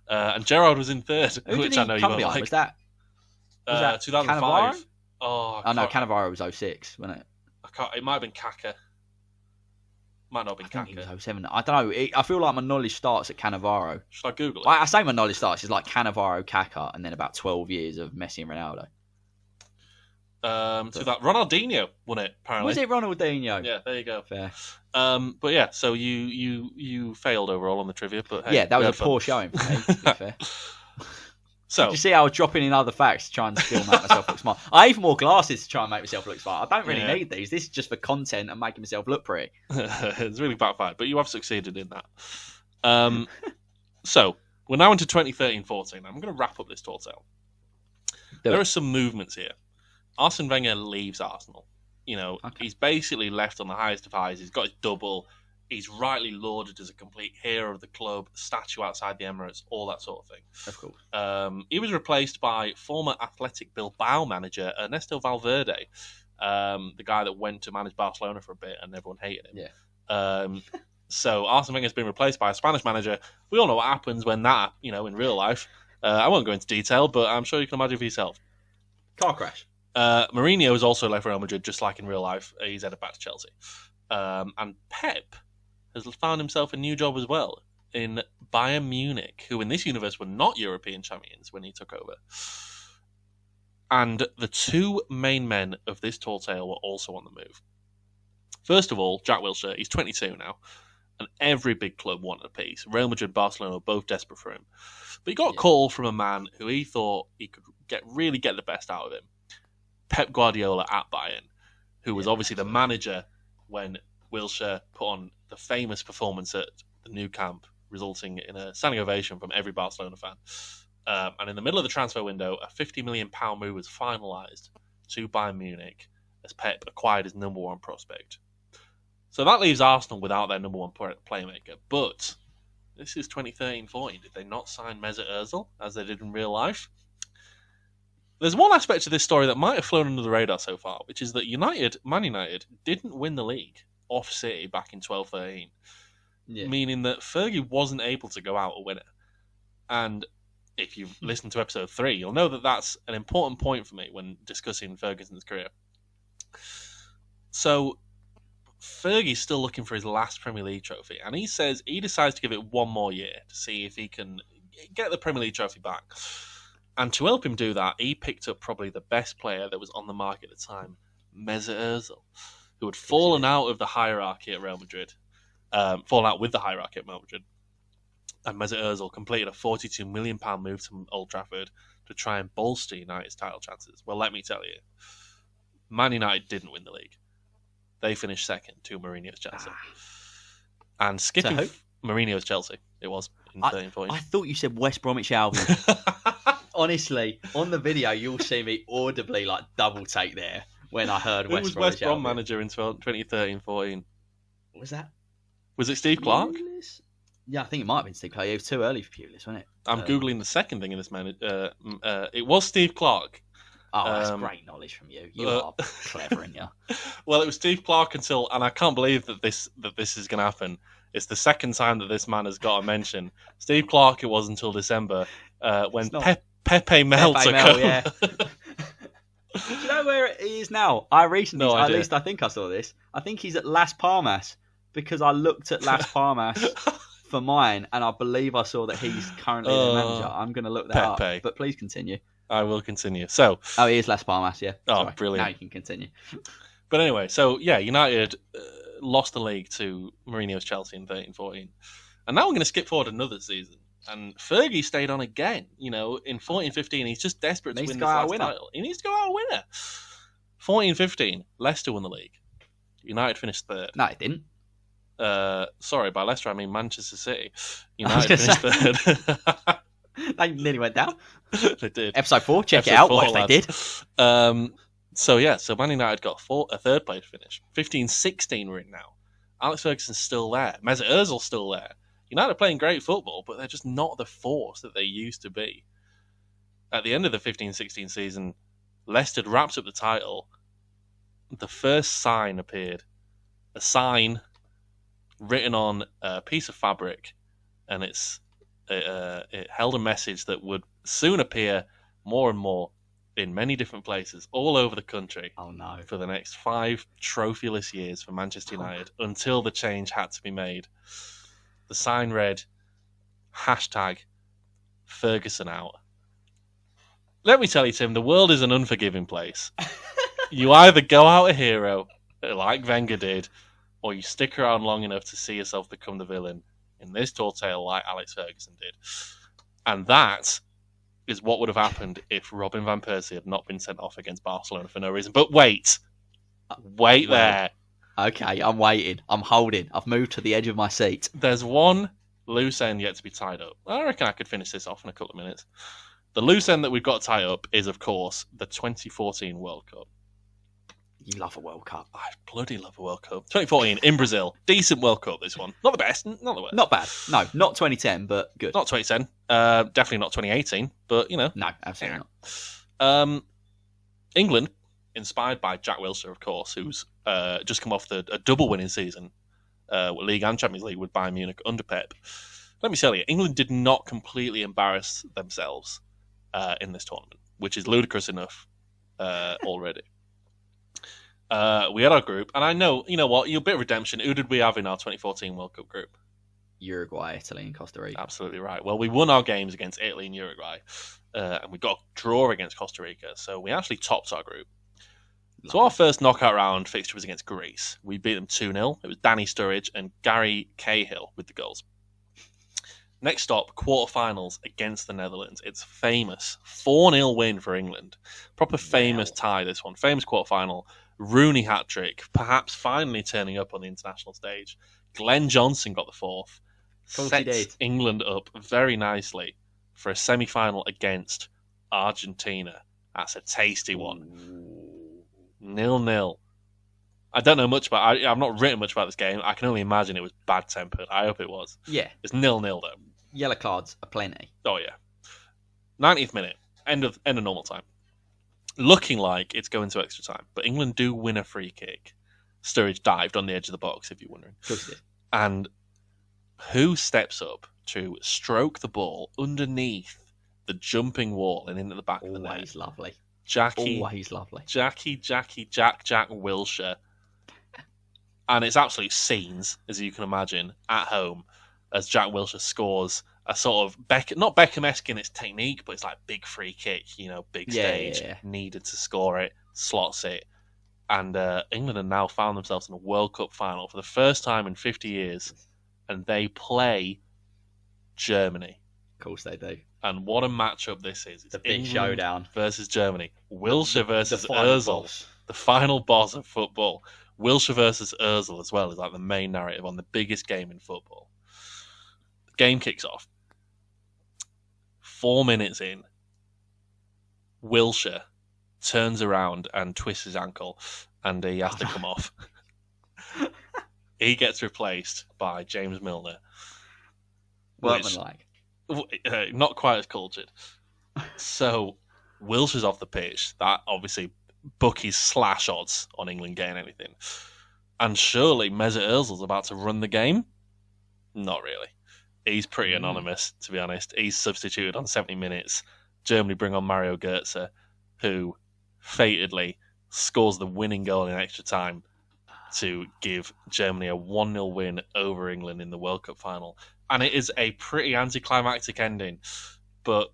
And Gerrard was in third, which I know you won't like. Was that 2005? Cannavaro? Oh, no, Cannavaro was 06, wasn't it? It might have been Kaka. Might not have been Kaka. I think it was 07. I don't know. I feel like my knowledge starts at Cannavaro. Should I Google it? I say my knowledge starts is like Cannavaro, Kaka, and then about 12 years of Messi and Ronaldo. Ronaldinho won it, apparently. Was it Ronaldinho? Yeah, there you go. Fair. But yeah, so you failed overall on the trivia, but hey, yeah, that was a poor showing for me, to be fair. So did you see how I was dropping in other facts to try and still make myself look smart? I even wore glasses to try and make myself look smart. I don't really need these. This is just for content and making myself look pretty. It's really backfired, but you have succeeded in that. So we're now into 2013-14. I'm going to wrap up this tall tale. There are some movements here. Arsene Wenger leaves Arsenal. He's basically left on the highest of highs. He's got his double. He's rightly lauded as a complete hero of the club, statue outside the Emirates, all that sort of thing. Of course. He was replaced by former Athletic Bilbao manager Ernesto Valverde, the guy that went to manage Barcelona for a bit and everyone hated him. Yeah. So Arsene Wenger's been replaced by a Spanish manager. We all know what happens when that, in real life. I won't go into detail, but I'm sure you can imagine for yourself. Car crash. Mourinho has also left Real Madrid, just like in real life. He's headed back to Chelsea. And Pep has found himself a new job as well in Bayern Munich, who in this universe were not European champions when he took over. And the two main men of this tall tale were also on the move. First of all, Jack Wilshere, he's 22 now, and every big club wanted a piece. Real Madrid, Barcelona were both desperate for him. But he got a call from a man who he thought he could really get the best out of him. Pep Guardiola at Bayern, who was obviously the manager when Wilshere put on the famous performance at the Nou Camp, resulting in a standing ovation from every Barcelona fan. And in the middle of the transfer window, a £50 million move was finalised to Bayern Munich as Pep acquired his number one prospect. So that leaves Arsenal without their number one playmaker. But this is 2013-14. Did they not sign Mesut Ozil as they did in real life? There's one aspect of this story that might have flown under the radar so far, which is that Man United, didn't win the league off City back in 12-13. Yeah. Meaning that Fergie wasn't able to go out a winner. And if you've listened to episode 3, you'll know that that's an important point for me when discussing Ferguson's career. So Fergie's still looking for his last Premier League trophy, and he says he decides to give it one more year to see if he can get the Premier League trophy back. And to help him do that, he picked up probably the best player that was on the market at the time, Mesut Ozil, who had fallen out of the hierarchy at Real Madrid. Fallen out with the hierarchy at Real Madrid. And Mesut Ozil completed a £42 million move to Old Trafford to try and bolster United's title chances. Well, let me tell you, Man United didn't win the league. They finished second to Mourinho's Chelsea. And skipping Mourinho's Chelsea, it was in 13-14. I thought you said West Bromwich Albion. Honestly, on the video, you'll see me audibly like double take there when I heard West Bromwich Albion. Who was West Brom manager in 2013-14? Was that? Was it Steve Clarke? Yeah, I think it might have been Steve Clarke. It was too early for Pulis, wasn't it? I'm Googling the second thing in this man. It was Steve Clarke. Oh, that's great knowledge from you. You are clever, aren't you? Well, it was Steve Clarke and I can't believe that this is going to happen. It's the second time that this man has got a mention. Steve Clarke, it was until December when Pepe Mel took over. Yeah. Do you know where he is now? At least I think I saw this. I think he's at Las Palmas because I looked at Las Palmas for mine, and I believe I saw that he's currently the manager. I'm going to look that up, but please continue. I will continue. So, he is Las Palmas, yeah. Oh, sorry. Brilliant. Now you can continue. But anyway, so yeah, United lost the league to Mourinho's Chelsea in 13-14. And now we're going to skip forward another season. And Fergie stayed on again. You know, in 14-15, he's just desperate to win this last title. He needs to go out a winner. 14-15, Leicester won the league. United finished third. No, it didn't. Sorry, by Leicester I mean Manchester City. United finished third. They nearly went down. They did. Episode 4, check it out, what if they did. So Man United got a third place finish. 15-16 we're in now. Alex Ferguson's still there. Mesut Ozil's still there. United are playing great football, but they're just not the force that they used to be. At the end of the 15-16 season, Leicester wrapped up the title. The first sign appeared. A sign written on a piece of fabric, and it held a message that would soon appear more and more in many different places all over the country. Oh no! For the next 5 trophyless years for Manchester United until the change had to be made. The sign read, #Ferguson out. Let me tell you, Tim, the world is an unforgiving place. You either go out a hero, like Wenger did, or you stick around long enough to see yourself become the villain in this tall tale like Alex Ferguson did. And that is what would have happened if Robin van Persie had not been sent off against Barcelona for no reason. But wait there. Okay, I'm waiting. I'm holding. I've moved to the edge of my seat. There's one loose end yet to be tied up. I reckon I could finish this off in a couple of minutes. The loose end that we've got to tie up is, of course, the 2014 World Cup. You love a World Cup. I bloody love a World Cup. 2014 in Brazil. Decent World Cup, this one. Not the best, not the worst. Not bad. No, not 2010, but good. Not 2010. Definitely not 2018, but, you know. No, absolutely not. England, inspired by Jack Wilshere, of course, who's just come off a double winning season, League and Champions League with Bayern Munich under Pep. Let me tell you, England did not completely embarrass themselves in this tournament, which is ludicrous enough already. We had our group, and I know, you know what, you're a bit of redemption. Who did we have in our 2014 World Cup group? Uruguay, Italy, and Costa Rica. Absolutely right. Well, we won our games against Italy and Uruguay, and we got a draw against Costa Rica, so we actually topped our group. So our first knockout round fixture was against Greece. We beat them 2-0. It was Danny Sturridge and Gary Cahill with the goals. Next stop, quarterfinals against the Netherlands. It's famous 4-0 win for England. Proper famous tie, this one. Famous quarterfinal. Rooney hat-trick, perhaps finally turning up on the international stage. Glenn Johnson got the fourth. Sets England up very nicely for a semi-final against Argentina. That's a tasty one. 0-0. I don't know much about I've not written much about this game. I can only imagine it was bad-tempered. I hope it was. Yeah. It's 0-0, though. Yellow cards are plenty. Oh, yeah. 90th minute. End of normal time. Looking like it's going to extra time, but England do win a free kick. Sturridge dived on the edge of the box, if you're wondering. And who steps up to stroke the ball underneath the jumping wall and into the back of the net? Always lovely. Always lovely. Jack Wilshere. And it's absolute scenes, as you can imagine, at home, as Jack Wilshere scores a sort of not Beckham-esque in its technique, but it's like big free kick, big stage, needed to score it, slots it. And England have now found themselves in a World Cup final for the first time in 50 years, and they play Germany. Of course they do. And what a matchup this is. It's a big showdown. Versus Germany. Wilshere versus Ozil. The final boss of football. Wilshere versus Ozil as well is like the main narrative on the biggest game in football. The game kicks off. 4 minutes in, Wilshere turns around and twists his ankle, and he has to come off. He gets replaced by James Milner. Workmanlike. Not quite as cultured. So, Wilshere's off the pitch. That obviously bookies slash odds on England getting anything. And surely Mesut Ozil's about to run the game? Not really. He's pretty anonymous, to be honest. He's substituted on 70 minutes. Germany bring on Mario Götze, who fatedly scores the winning goal in extra time to give Germany a 1-0 win over England in the World Cup final. And it is a pretty anticlimactic ending. But,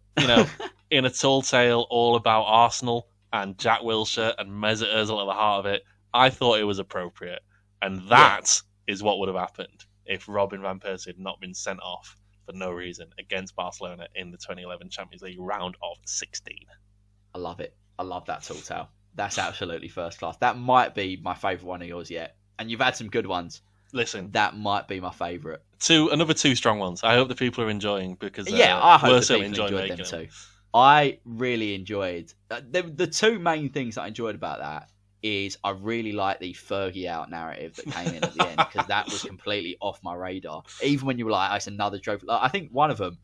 in a tall tale all about Arsenal and Jack Wilshere and Mesut Ozil at the heart of it, I thought it was appropriate. And that is what would have happened if Robin van Persie had not been sent off for no reason against Barcelona in the 2011 Champions League round of 16. I love it. I love that tall tale. That's absolutely first class. That might be my favourite one of yours yet. And you've had some good ones. Listen, that might be my favourite. Another two strong ones. I hope the people are enjoying because I hope we're the certainly people enjoying enjoyed them them too. I really enjoyed the two main things that I enjoyed about that is I really like the Fergie out narrative that came in at the end because that was completely off my radar. Even when you were like, oh, it's another trophy. Like, I think one of them,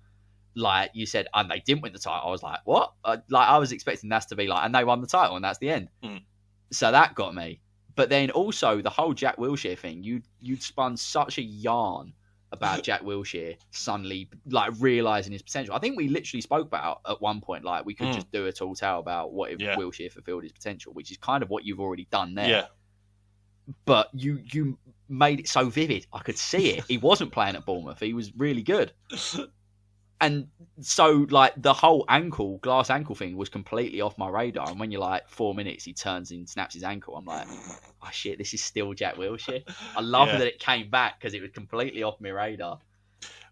like you said, and they didn't win the title. I was like, what? I was expecting that to be like, and they won the title, and that's the end. So that got me. But then also the whole Jack Wilshere thing, you'd spun such a yarn about Jack Wilshere suddenly like realising his potential. I think we literally spoke about at one point, like we could just do a tall tale about what if Wilshere fulfilled his potential, which is kind of what you've already done there. Yeah. But you made it so vivid. I could see it. He wasn't playing at Bournemouth. He was really good. And so, like, the whole glass ankle thing was completely off my radar. And when you're like 4 minutes, he turns and snaps his ankle. I'm like, oh shit, this is still Jack Wilshere. I love that it came back because it was completely off my radar.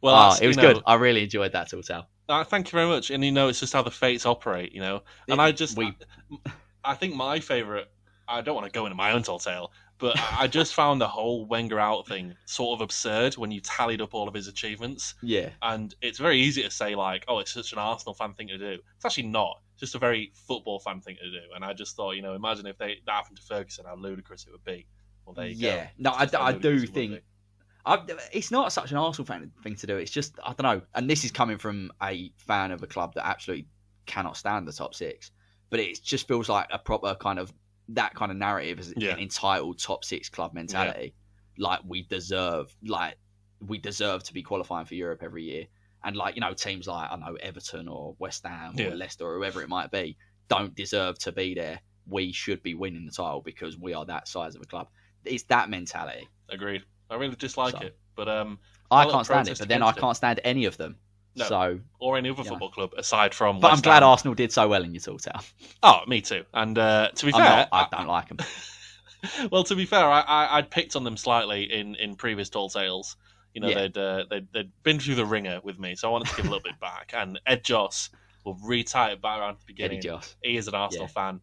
Well, it was good. I really enjoyed that tall tale. Thank you very much. And it's just how the fates operate, And I think my favourite, I don't want to go into my own tall tale, but I just found the whole Wenger out thing sort of absurd when you tallied up all of his achievements. Yeah. And it's very easy to say, like, oh, it's such an Arsenal fan thing to do. It's actually not. It's just a very football fan thing to do. And I just thought, imagine if that happened to Ferguson, how ludicrous it would be. Well, there you go. Yeah. No, I do think it's not such an Arsenal fan thing to do. It's just, I don't know. And this is coming from a fan of a club that absolutely cannot stand the top six. But it just feels like a proper kind of, that kind of narrative is an entitled top six club mentality. Like we deserve to be qualifying for Europe every year. And teams like, I don't know, Everton or West Ham or Leicester or whoever it might be, don't deserve to be there. We should be winning the title because we are that size of a club. It's that mentality. Agreed. I really dislike it. But I can't stand it, but then I can't stand any of them. No, or any other football club aside from. But West I'm glad Ham. Arsenal did so well in your tall tale. Oh, me too. And to be fair, I don't like them. Well, to be fair, I'd picked on them slightly in previous tall tales. You know, Yeah. they'd been through the ringer with me, so I wanted to give a little bit back. And Ed Joss will re-tie it back around to the beginning. Eddie Joss. He is an Arsenal fan.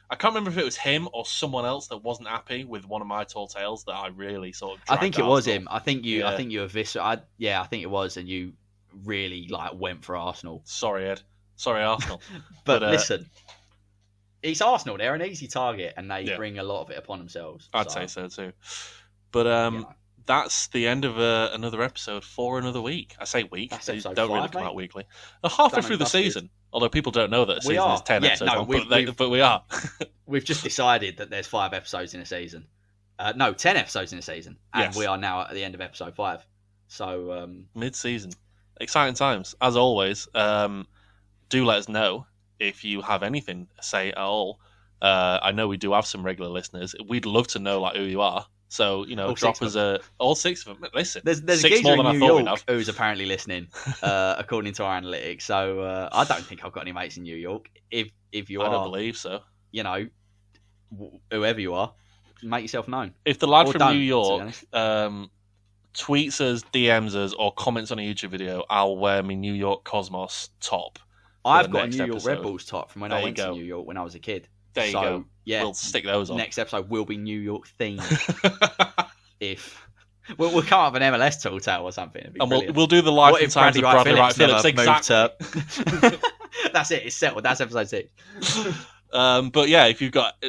I can't remember if it was him or someone else that wasn't happy with one of my tall tales that I really sort of. I think it Arsenal. was him. I think you eviscerated. I think it was, and you really went for Arsenal. Sorry, Ed. Sorry, Arsenal. but listen, it's Arsenal. They're an easy target, and they bring a lot of it upon themselves. I'd say so too. But that's the end of another episode for another week. I say week. They don't really come out weekly. They're halfway through the season. Although people don't know that a season is 10 episodes long, but we are. We've just decided that there's 5 episodes in a season. 10 episodes in a season. And we are now at the end of episode 5. So mid-season. Exciting times. As always, do let us know if you have anything to say at all. I know we do have some regular listeners. We'd love to know who you are. So, drop us all 6 of them. Listen, there's 6 a geezer more in than I New thought we'd York have. who's apparently listening, according to our analytics. So I don't think I've got any mates in New York. If you are, I don't believe so. Whoever you are, make yourself known. If the lad from New York tweets us, DMs us, or comments on a YouTube video, I'll wear my New York Cosmos top. I've got a New York Red Bulls top from when I went to New York when I was a kid. There you go. Yeah, we'll stick those on. Next episode will be New York themed. We'll come up with an MLS tall tale or something. And we'll do the life and times of Bradley Wright Phillips. Exactly. That's it. It's settled. That's episode 6. But yeah, if you've got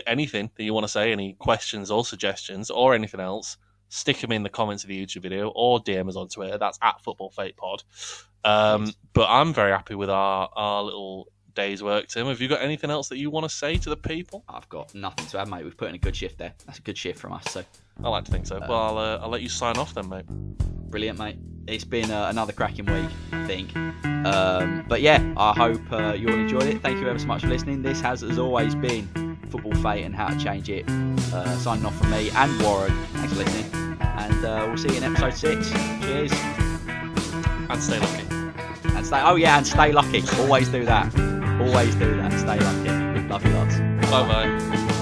anything that you want to say, any questions or suggestions or anything else, stick them in the comments of the YouTube video or DM us on Twitter. That's @FootballFatePod. But I'm very happy with our little day's work, Tim. Have you got anything else that you want to say to the people? I've got nothing to add, mate. We've put in a good shift there. That's a good shift from us. So I like to think so. Well, I'll let you sign off then, mate. Brilliant, mate. It's been another cracking week, I think. But yeah, I hope you all enjoyed it. Thank you ever so much for listening. This has, as always, been Football Fate and How to Change It. Signing off from me and Warren. Thanks for listening. And we'll see you in episode 6. Cheers. And stay lucky. And stay lucky. Always do that. Always do that. Stay lucky. Love you lots. Bye-bye.